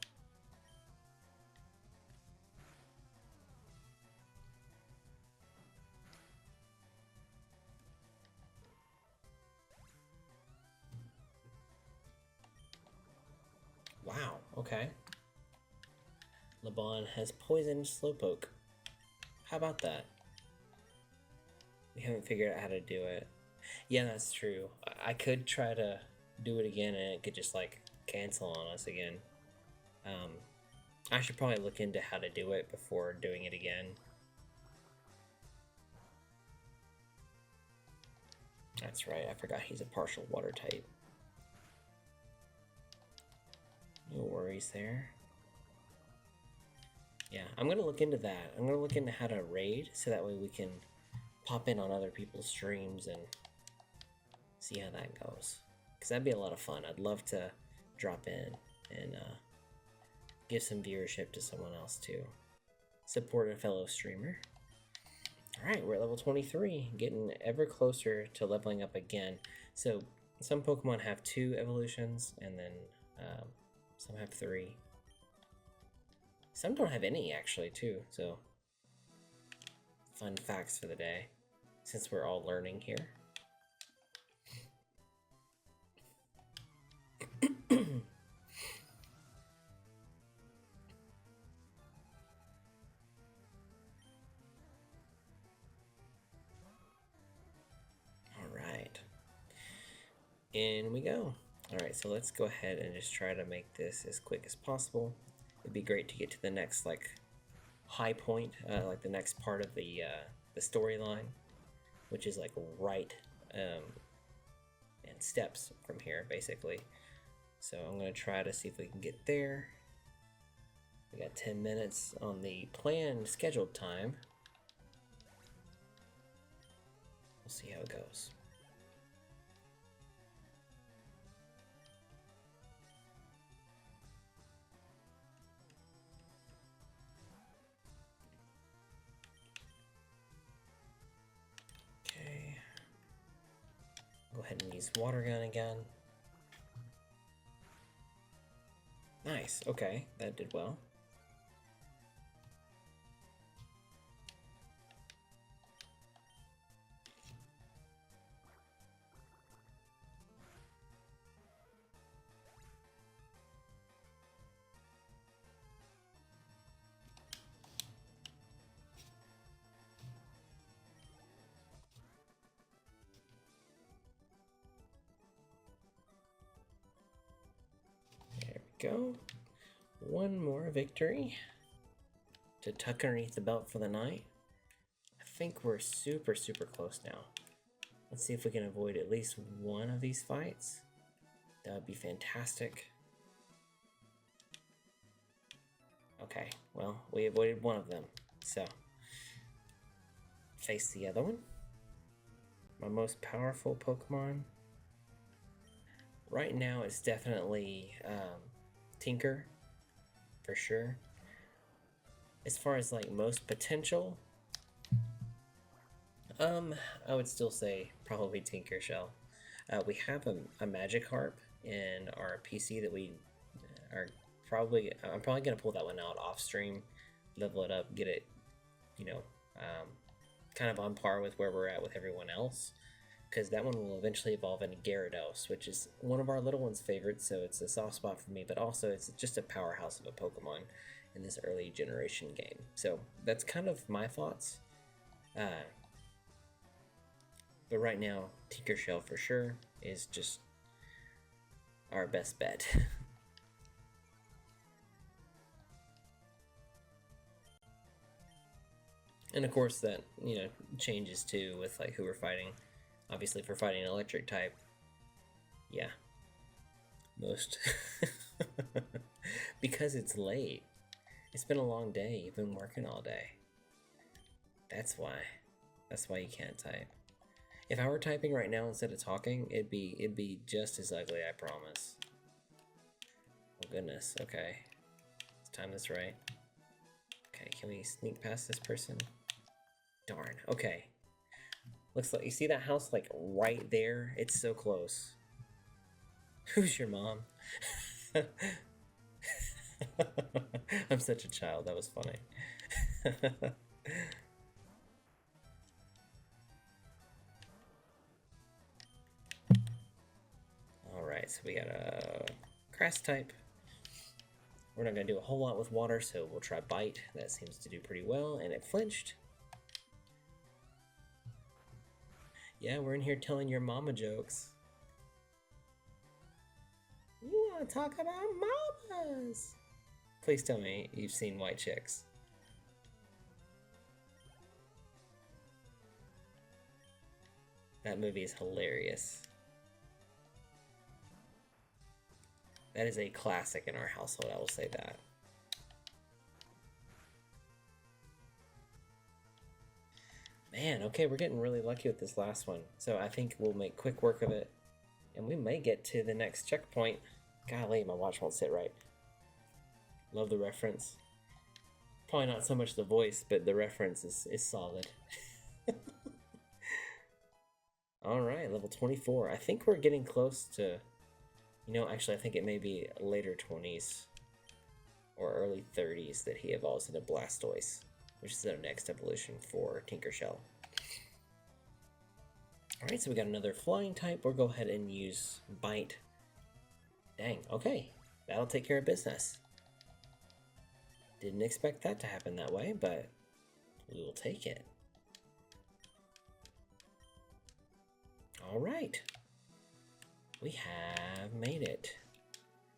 Wow, okay. Laban has poisoned Slowpoke. How about that? We haven't figured out how to do it. Yeah, that's true. I could try to do it again and it could just like cancel on us again. I should probably look into how to do it before doing it again. That's right, I forgot he's a partial water type. No worries there. Yeah, I'm gonna look into that. I'm gonna look into how to raid so that way we can pop in on other people's streams and see how that goes. Because that'd be a lot of fun. I'd love to drop in and give some viewership to someone else too. Support a fellow streamer. Alright, we're at level 23, getting ever closer to leveling up again. So some Pokemon have 2 evolutions and then some have 3. Some don't have any actually too, so fun facts for the day, since we're all learning here. Alright. In we go. Alright, so let's go ahead and just try to make this as quick as possible. It'd be great to get to the next like high point, like the next part of the storyline, which is like right and steps from here basically. So I'm gonna try to see if we can get there. We got 10 minutes on the planned scheduled time. We'll see how it goes. Go ahead and use water gun again. Nice, okay, that did well. Go. One more victory to tuck underneath the belt for the night. I think we're super close now. Let's see if we can avoid at least one of these fights. That would be fantastic. Okay, well, we avoided one of them. So, face the other one. My most powerful Pokemon. Right now, it's definitely Tinker, for sure. As far as like most potential, I would still say probably Tinker Shell. We have a Magikarp in our PC that we are probably. I'm probably gonna pull that one out off stream, level it up, get it, you know, kind of on par with where we're at with everyone else. Because that one will eventually evolve into Gyarados, which is one of our little one's favorites, so it's a soft spot for me, but also it's just a powerhouse of a Pokemon in this early generation game. So that's kind of my thoughts. But right now, Tinker Shell for sure is just our best bet. And of course that, changes too with like who we're fighting. Obviously, if we're fighting an electric type, yeah, most. Because it's late. It's been a long day. You've been working all day. That's why. That's why you can't type. If I were typing right now instead of talking, it'd be just as ugly, I promise. Oh goodness, okay. Let's time this right. Okay, can we sneak past this person? Darn, okay. Looks like, you see that house like right there? It's so close. Who's your mom? I'm such a child, that was funny. Alright, so we got a grass type. We're not going to do a whole lot with water, so we'll try bite. That seems to do pretty well, and it flinched. Yeah, we're in here telling your mama jokes. You want to talk about mamas? Please tell me you've seen White Chicks. That movie is hilarious. That is a classic in our household, I will say that. Man, okay, we're getting really lucky with this last one. So I think we'll make quick work of it. And we may get to the next checkpoint. Golly, my watch won't sit right. Love the reference. Probably not so much the voice, but the reference is solid. Alright, level 24. I think we're getting close to... actually I think it may be later 20s or early 30s that he evolves into Blastoise, which is our next evolution for Tinker Shell. Alright, so we got another flying type. We'll go ahead and use Bite. Dang, okay. That'll take care of business. Didn't expect that to happen that way, but we will take it. Alright. We have made it.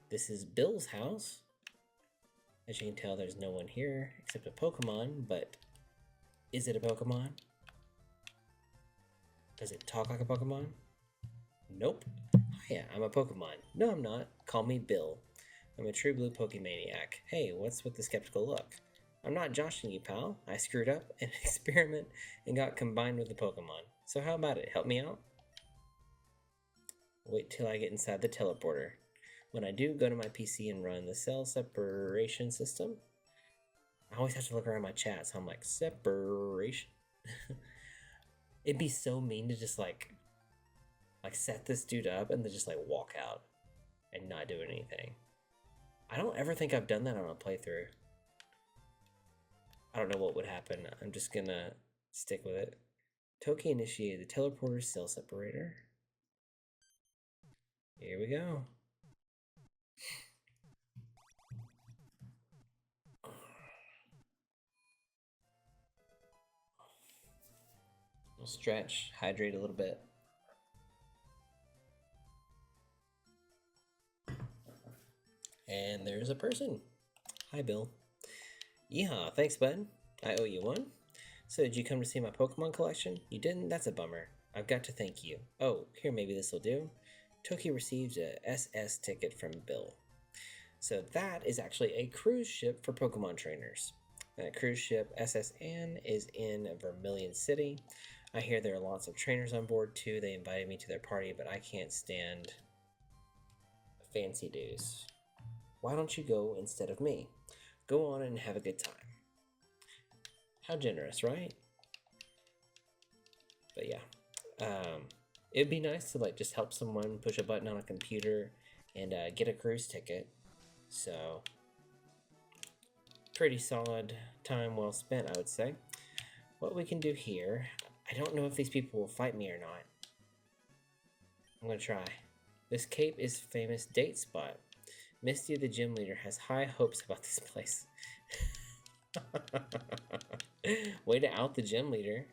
This is Bill's house. As you can tell, there's no one here except a Pokemon, but is it a Pokemon? Does it talk like a Pokemon? Nope. Yeah, I'm a Pokemon. No, I'm not. Call me Bill. I'm a true blue Pokemaniac. Hey, what's with the skeptical look? I'm not joshing you, pal. I screwed up an experiment and got combined with the Pokemon. So how about it? Help me out? Wait till I get inside the teleporter. When I do, go to my PC and run the cell separation system. I always have to look around my chat, so I'm like, separation? It'd be so mean to just like set this dude up and then just like walk out and not do anything. I don't ever think I've done that on a playthrough. I don't know what would happen. I'm just gonna stick with it. Toki initiated the teleporter cell separator. Here we go. We'll stretch, hydrate a little bit. And there's a person. Hi, Bill. Yeehaw, thanks, bud. I owe you one. So did you come to see my Pokemon collection? You didn't? That's a bummer. I've got to thank you. Oh, here, maybe this will do. Toki received a SS ticket from Bill. So that is actually a cruise ship for Pokemon trainers. That cruise ship SSN is in Vermilion City. I hear there are lots of trainers on board too. They invited me to their party, but I can't stand fancy dues. Why don't you go instead of me? Go on and have a good time. How generous, right? But yeah, it'd be nice to like just help someone push a button on a computer and get a cruise ticket. So pretty solid time well spent, I would say. What we can do here, I don't know if these people will fight me or not. I'm gonna try. This cape is famous date spot. Misty, the gym leader, has high hopes about this place. Way to out the gym leader.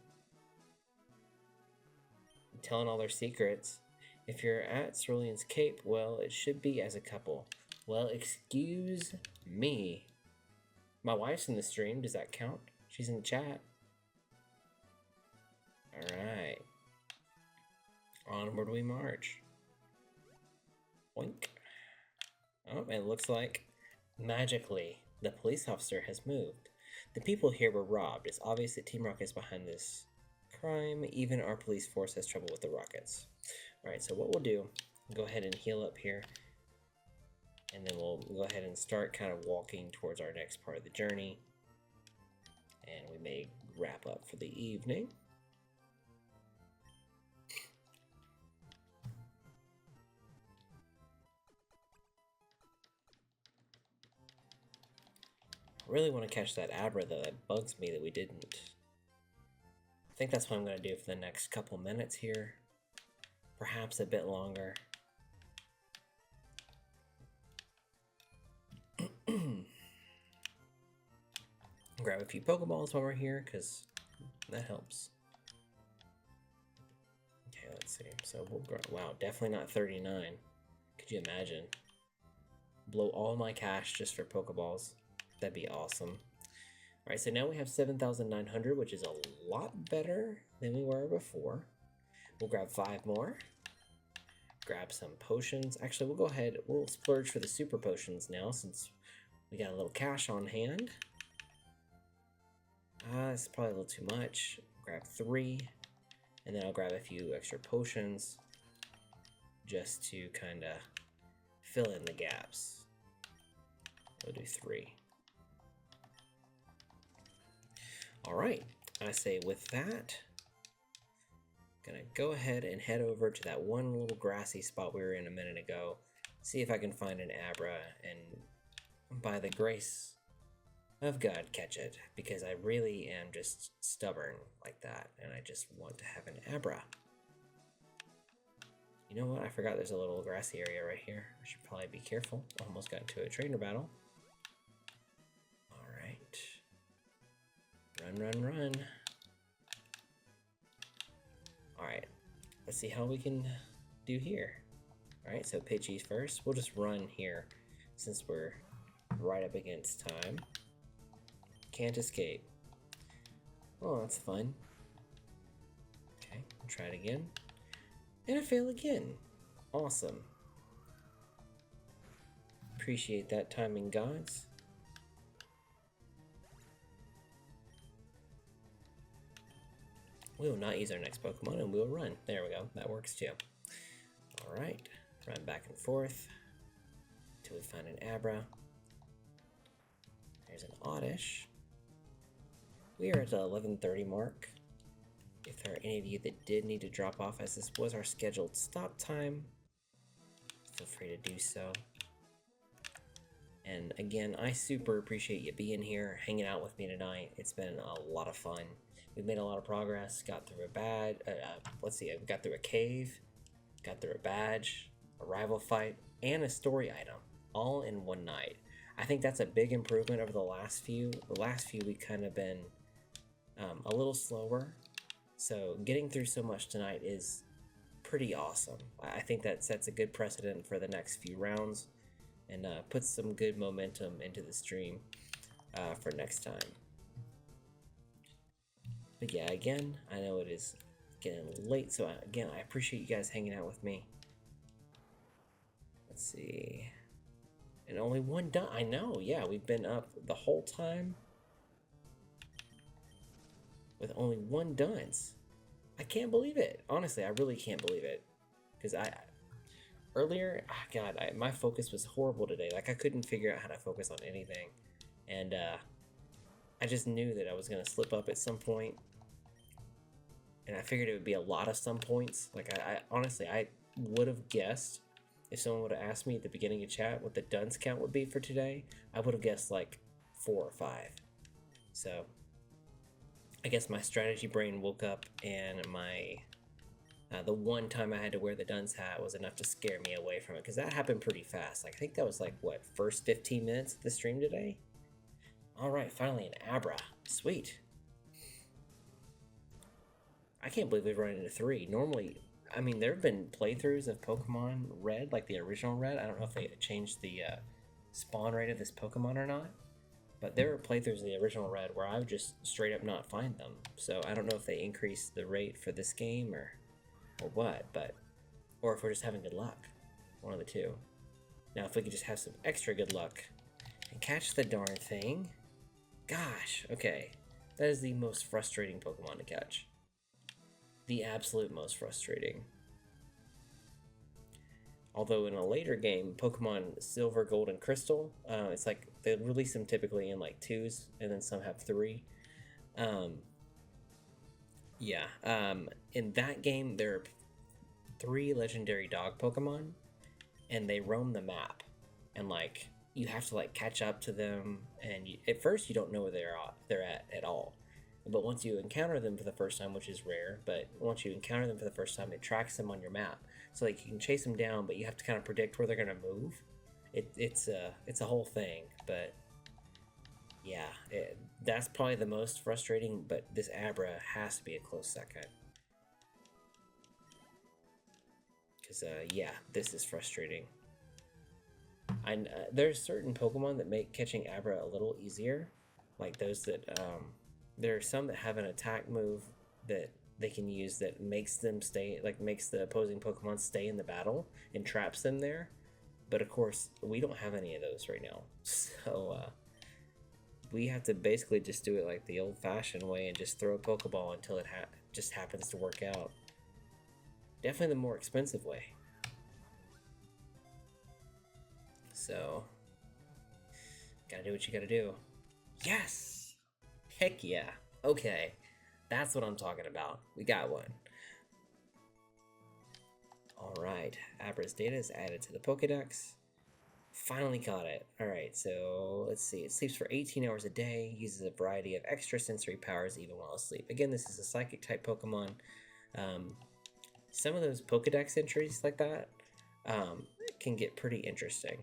Telling all their secrets. If you're at Cerulean's Cape, well, it should be as a couple. Well, excuse me. My wife's in the stream. Does that count? She's in the chat. Alright. Onward we march. Boink. Oh, it looks like magically the police officer has moved. The people here were robbed. It's obvious that Team Rocket is behind this crime. Even our police force has trouble with the Rockets. Alright, so what we'll do, go ahead and heal up here. And then we'll go ahead and start kind of walking towards our next part of the journey. And we may wrap up for the evening. I really want to catch that Abra though. That bugs me that we didn't. I think that's what I'm going to do for the next couple minutes here. Perhaps a bit longer. Grab a few Pokeballs while we're here, because that helps. Okay, let's see. So we'll grab, wow, definitely not 39. Could you imagine? Blow all my cash just for Pokeballs. That'd be awesome. Alright, so now we have 7,900, which is a lot better than we were before. We'll grab 5 more. Grab some potions. Actually, we'll go ahead, we'll splurge for the super potions now, since we got a little cash on hand. It's probably a little too much. Grab 3, and then I'll grab a few extra potions just to kind of fill in the gaps. We'll do 3. Alright, I say with that, gonna go ahead and head over to that one little grassy spot we were in a minute ago, see if I can find an Abra, and by the grace of God, catch it, because I really am just stubborn like that, and I just want to have an Abra. You know what, I forgot there's a little grassy area right here. I should probably be careful. Almost got into a trainer battle. Alright. Run, run, run. Alright, let's see how we can do here. Alright, so Pidgeys first. We'll just run here since we're right up against time. Can't escape. Oh, that's fun. Okay, we'll try it again. And I fail again. Awesome. Appreciate that timing, gods. We will not use our next Pokemon and we'll run. There we go. That works too. Alright. Run back and forth until we find an Abra. There's an Oddish. We are at the 11:30 mark. If there are any of you that did need to drop off, as this was our scheduled stop time, feel free to do so. And again, I super appreciate you being here, hanging out with me tonight. It's been a lot of fun. We've made a lot of progress, got through we got through a cave, got through a badge, a rival fight, and a story item, all in one night. I think that's a big improvement over the last few. The last few we kind of been a little slower, so getting through so much tonight is pretty awesome. I think that sets a good precedent for the next few rounds and puts some good momentum into the stream for next time. But yeah, again, I know it is getting late, so again, I appreciate you guys hanging out with me. Let's see. And only one dun. I know, yeah, we've been up the whole time with only one dunce. I can't believe it. Honestly, I really can't believe it. Because earlier, God, my focus was horrible today. Like, I couldn't figure out how to focus on anything. And I just knew that I was going to slip up at some point. And I figured it would be a lot of some points. Like, I honestly, I would have guessed if someone would have asked me at the beginning of chat what the dunce count would be for today, I would have guessed like 4 or 5. So I guess my strategy brain woke up, and my the one time I had to wear the dunce hat was enough to scare me away from it, because that happened pretty fast. Like, I think that was like, what, first 15 minutes of the stream today? Alright, finally an Abra. Sweet. I can't believe we've run into 3. Normally, I mean, there have been playthroughs of Pokemon Red, like the original Red. I don't know if they changed the spawn rate of this Pokemon or not, but there were playthroughs of the original Red where I would just straight up not find them. So I don't know if they increased the rate for this game or what, or if we're just having good luck. One of the two. Now, if we could just have some extra good luck and catch the darn thing. Gosh, okay. That is the most frustrating Pokemon to catch. The absolute most frustrating. Although in a later game, Pokemon Silver, Gold, and Crystal, it's like they release them typically in like 2s, and then some have 3. In that game, there are 3 legendary dog Pokemon, and they roam the map, and like you have to like catch up to them, and at first you don't know where they're at all. But once you encounter them for the first time, which is rare, but once you encounter them for the first time, it tracks them on your map. So like you can chase them down, but you have to kind of predict where they're gonna move. It's a whole thing, but yeah, that's probably the most frustrating. But this Abra has to be a close second, because yeah, this is frustrating. There's certain Pokemon that make catching Abra a little easier, like those that there are some that have an attack move that they can use that makes them stay, like makes the opposing Pokemon stay in the battle and traps them there. But of course, we don't have any of those right now. So we have to basically just do it like the old-fashioned way and just throw a Pokeball until it just happens to work out. Definitely the more expensive way. So, gotta do what you gotta do. Yes! Heck yeah. Okay. That's what I'm talking about. We got one. Alright. Abra's data is added to the Pokedex. Finally caught it. Alright, so let's see. It sleeps for 18 hours a day, uses a variety of extrasensory powers even while asleep. Again, this is a psychic type Pokemon. Some of those Pokedex entries like that can get pretty interesting.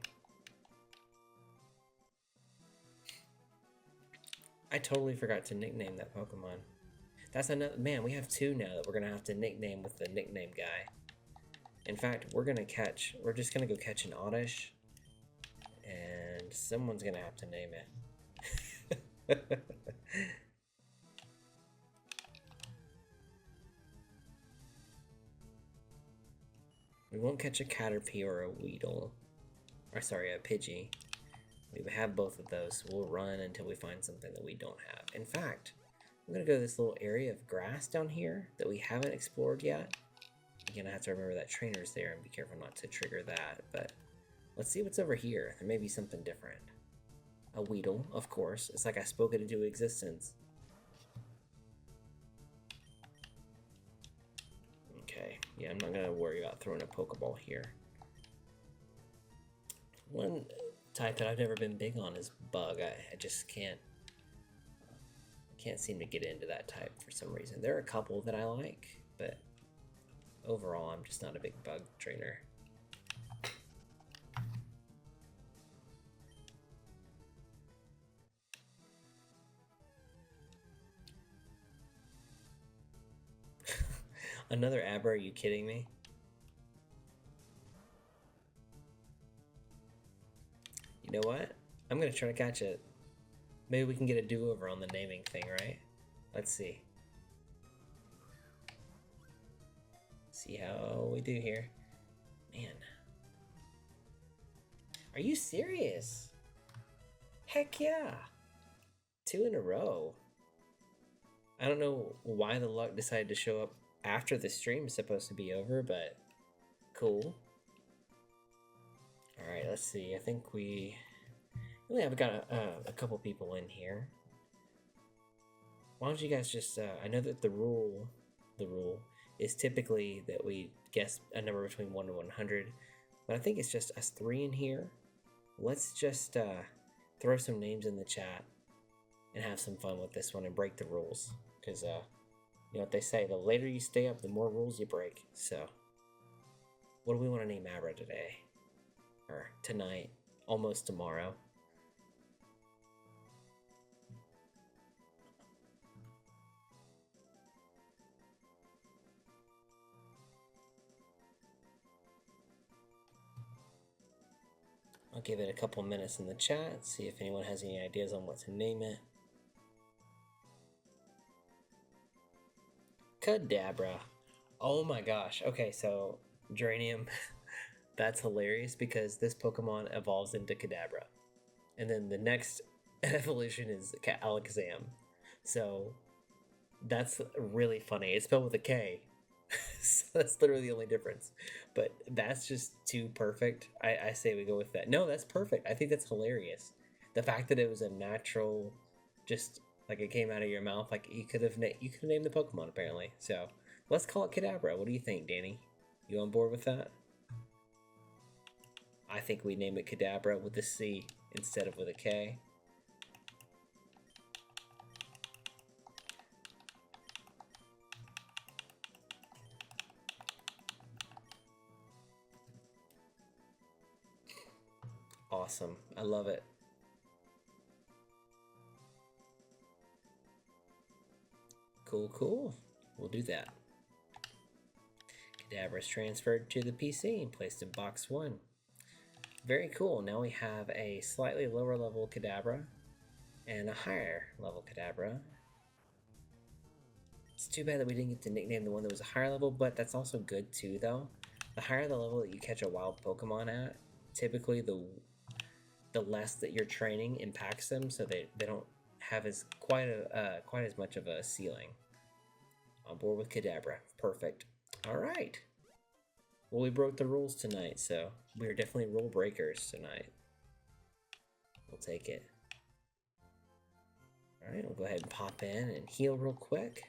I totally forgot to nickname that Pokemon. That's another, man, we have 2 now that we're gonna have to nickname with the nickname guy. In fact, we're just gonna go catch an Oddish, and someone's gonna have to name it. We won't catch a Caterpie or a Weedle. Or sorry, a Pidgey. We have both of those, so we'll run until we find something that we don't have. In fact, I'm gonna go to this little area of grass down here that we haven't explored yet. Again, I have to remember that trainer's there and be careful not to trigger that, but let's see what's over here. There may be something different. A Weedle, of course. It's like I spoke it into existence. Okay, yeah, I'm not gonna worry about throwing a Pokeball here. One type that I've never been big on is Bug. I just can't seem to get into that type for some reason. There are a couple that I like, but overall I'm just not a big Bug trainer. Another Abra, are you kidding me? You know what? I'm gonna try to catch it. Maybe we can get a do-over on the naming thing, right? Let's see. See how we do here. Man. Are you serious? Heck yeah! 2 in a row. I don't know why the luck decided to show up after the stream is supposed to be over, but cool. Alright, let's see. I think we really have got a couple people in here. Why don't you guys just, I know that the rule is typically that we guess a number between 1 and 100, but I think it's just us 3 in here. Let's just throw some names in the chat and have some fun with this one and break the rules. Because, you know what they say, the later you stay up, the more rules you break. So, what do we want to name Abra today? Or tonight, almost tomorrow. I'll give it a couple minutes in the chat, see if anyone has any ideas on what to name it. Kadabra. Oh my gosh. Okay, so Geranium, that's hilarious because this Pokemon evolves into Kadabra. And then the next evolution is Alakazam. So that's really funny. It's spelled with a K. So that's literally the only difference. But that's just too perfect. I say we go with that. No, that's perfect. I think that's hilarious. The fact that it was a natural, just like it came out of your mouth, like you could have named the Pokemon apparently. So let's call it Kadabra. What do you think, Danny? You on board with that? I think we name it Kadabra with a C instead of with a K. Awesome. I love it. Cool, cool. We'll do that. Kadabra is transferred to the PC and placed in box 1. Very cool. Now we have a slightly lower level Kadabra and a higher level Kadabra. It's too bad that we didn't get to nickname the one that was a higher level, but that's also good too, though. The higher the level that you catch a wild Pokemon at, typically the less that your training impacts them, so they don't have quite as much of a ceiling. On board with Kadabra. Perfect. All right. Well, we broke the rules tonight, so we're definitely rule breakers tonight. We'll take it. All right, we'll go ahead and pop in and heal real quick.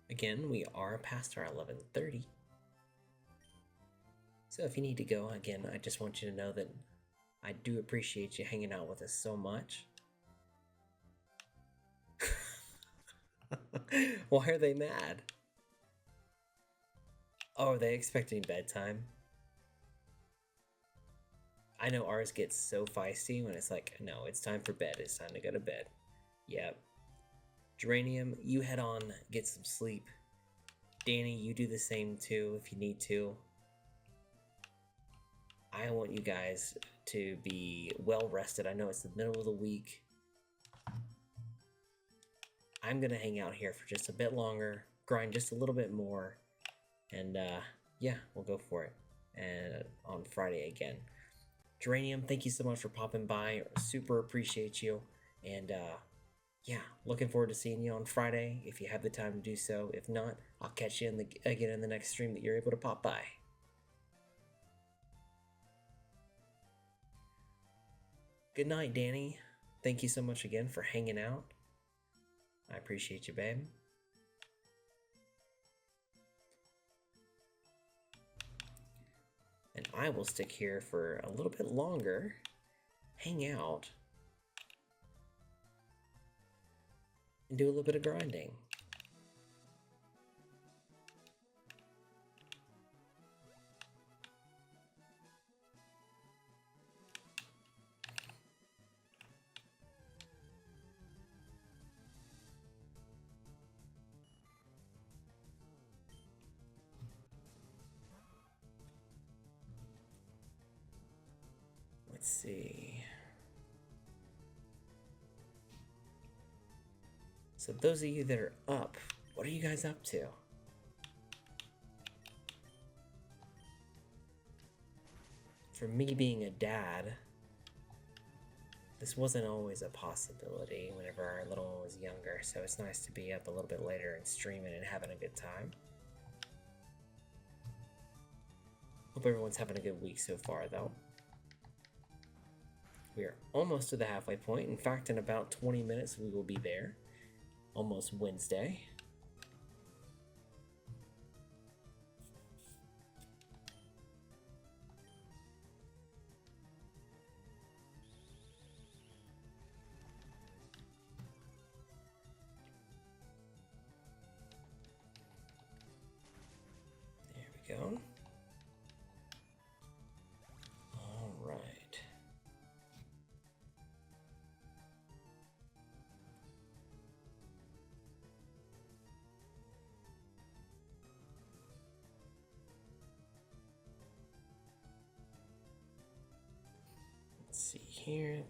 Again, we are past our 11:30. So if you need to go, again, I just want you to know that I do appreciate you hanging out with us so much. Why are they mad? Oh, are they expecting bedtime? I know ours gets so feisty when it's like, no, it's time for bed. It's time to go to bed. Yep. Geranium, you head on, get some sleep. Danny, you do the same too if you need to. I want you guys to be well rested. I know it's the middle of the week. I'm gonna hang out here for just a bit longer, grind just a little bit more, and yeah, we'll go for it. And on Friday again. Geranium, thank you so much for popping by. Super appreciate you. And yeah, looking forward to seeing you on Friday if you have the time to do so. If not, I'll catch you again in the next stream that you're able to pop by. Good night, Danny. Thank you so much again for hanging out. I appreciate you, babe. And I will stick here for a little bit longer, hang out, and do a little bit of grinding. Let's see. So those of you that are up, what are you guys up to? For me being a dad, this wasn't always a possibility whenever our little one was younger, so it's nice to be up a little bit later and streaming and having a good time. Hope everyone's having a good week so far, though. We are almost to the halfway point. In fact, in about 20 minutes, we will be there. Almost Wednesday. There we go. All right. Let's see here.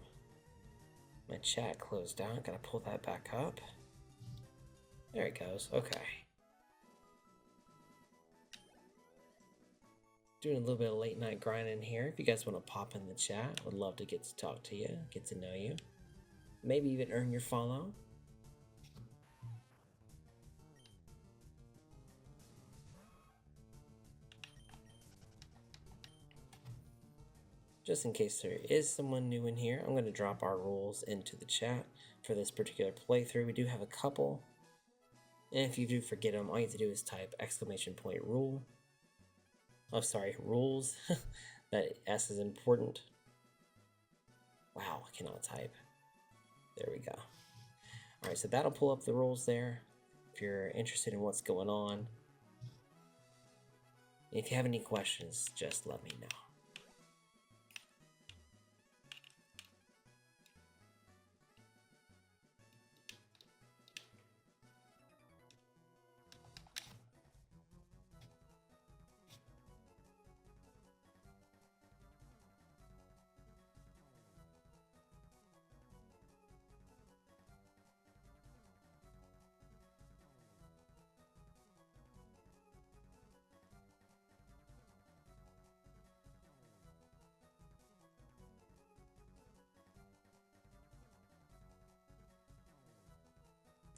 My chat closed down. Gotta pull that back up. There it goes. Okay. Doing a little bit of late night grinding here. If you guys want to pop in the chat, would love to get to talk to you, get to know you. Maybe even earn your follow. Just in case there is someone new in here, I'm going to drop our rules into the chat for this particular playthrough. We do have a couple. And if you do forget them, all you have to do is type !rule. Oh, sorry, rules. That S is important. Wow, I cannot type. There we go. Alright, so that'll pull up the rules there if you're interested in what's going on. And if you have any questions, just let me know.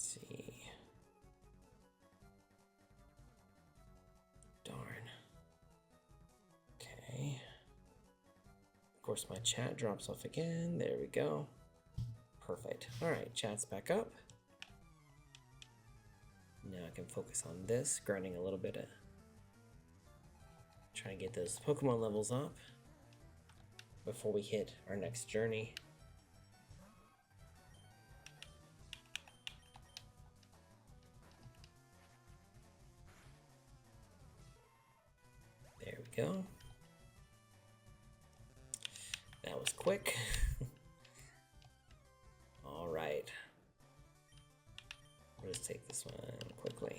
See. Darn. Okay. Of course, my chat drops off again. There we go. Perfect. Alright, chat's back up. Now I can focus on this, grinding a little bit of. Trying to get those Pokemon levels up before we hit our next journey. There we go. That was quick. All right. We'll just take this one quickly.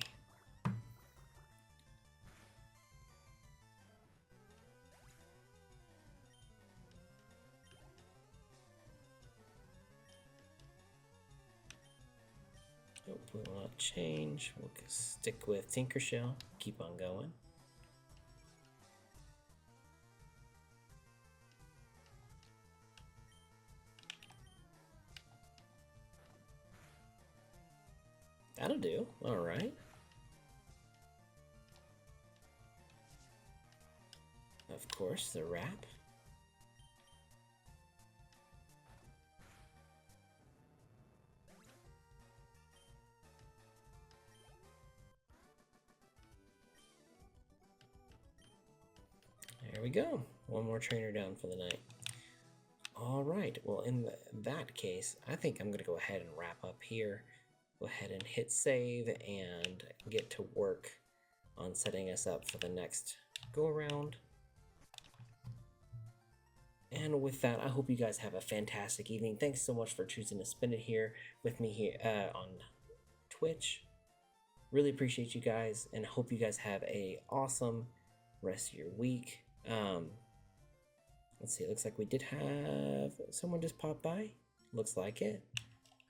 Oh, we will not change. We'll stick with Tinkershell. Keep on going. That'll do. All right. Of course, the wrap. There we go. One more trainer down for the night. All right. Well, in that case, I think I'm going to go ahead and wrap up here. Go ahead and hit save and get to work on setting us up for the next go around. And with that, I hope you guys have a fantastic evening. Thanks so much for choosing to spend it here with me here on Twitch. Really appreciate you guys and hope you guys have a awesome rest of your week. Let's see, it looks like we did have someone just pop by. Looks like it.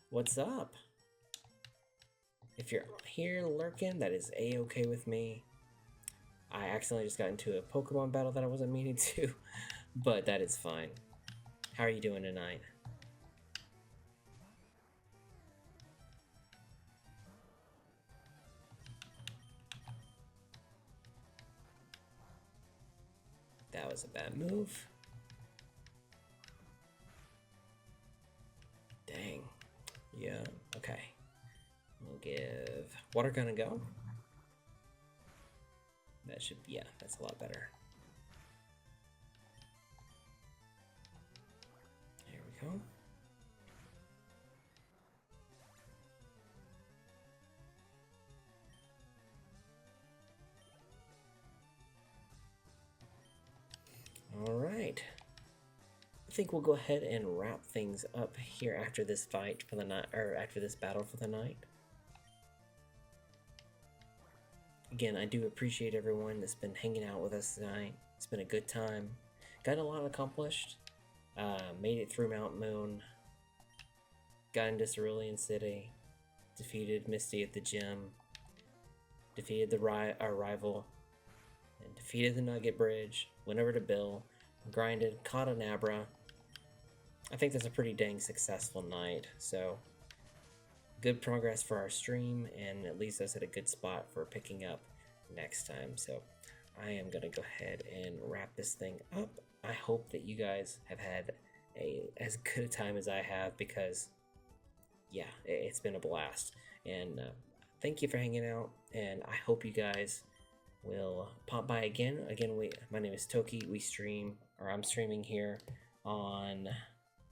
What's up? If you're here lurking, that is a-okay with me. I accidentally just got into a Pokemon battle that I wasn't meaning to, but that is fine. How are you doing tonight? That was a bad move. Dang. Yeah, okay. We'll give Water Gun a go. That should, yeah, that's a lot better. There we go. All right. I think we'll go ahead and wrap things up here after this fight for the night, or after this battle for the night. Again, I do appreciate everyone that's been hanging out with us tonight. It's been a good time. Got a lot accomplished. Made it through Mount Moon. Got into Cerulean City. Defeated Misty at the gym. Defeated our rival. And defeated the Nugget Bridge. Went over to Bill. Grinded. Caught an Abra. I think that's a pretty dang successful night. So, good progress for our stream, and at least us at a good spot for picking up next time. So I am going to go ahead and wrap this thing up. I hope that you guys have had as good a time as I have, because yeah, it's been a blast. And thank you for hanging out, and I hope you guys will pop by again. My name is Toki. I'm streaming here on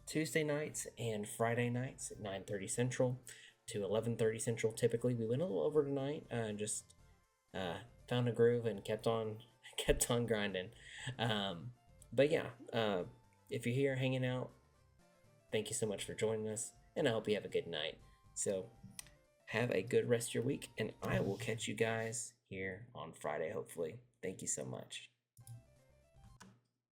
Tuesday nights and Friday nights at 9:30 Central to 11:30 Central. Typically, we went a little over tonight. Just found a groove and kept on grinding. But yeah, if you're here hanging out, thank you so much for joining us, and I hope you have a good night. So have a good rest of your week, and I will catch you guys here on Friday, hopefully. Thank you so much.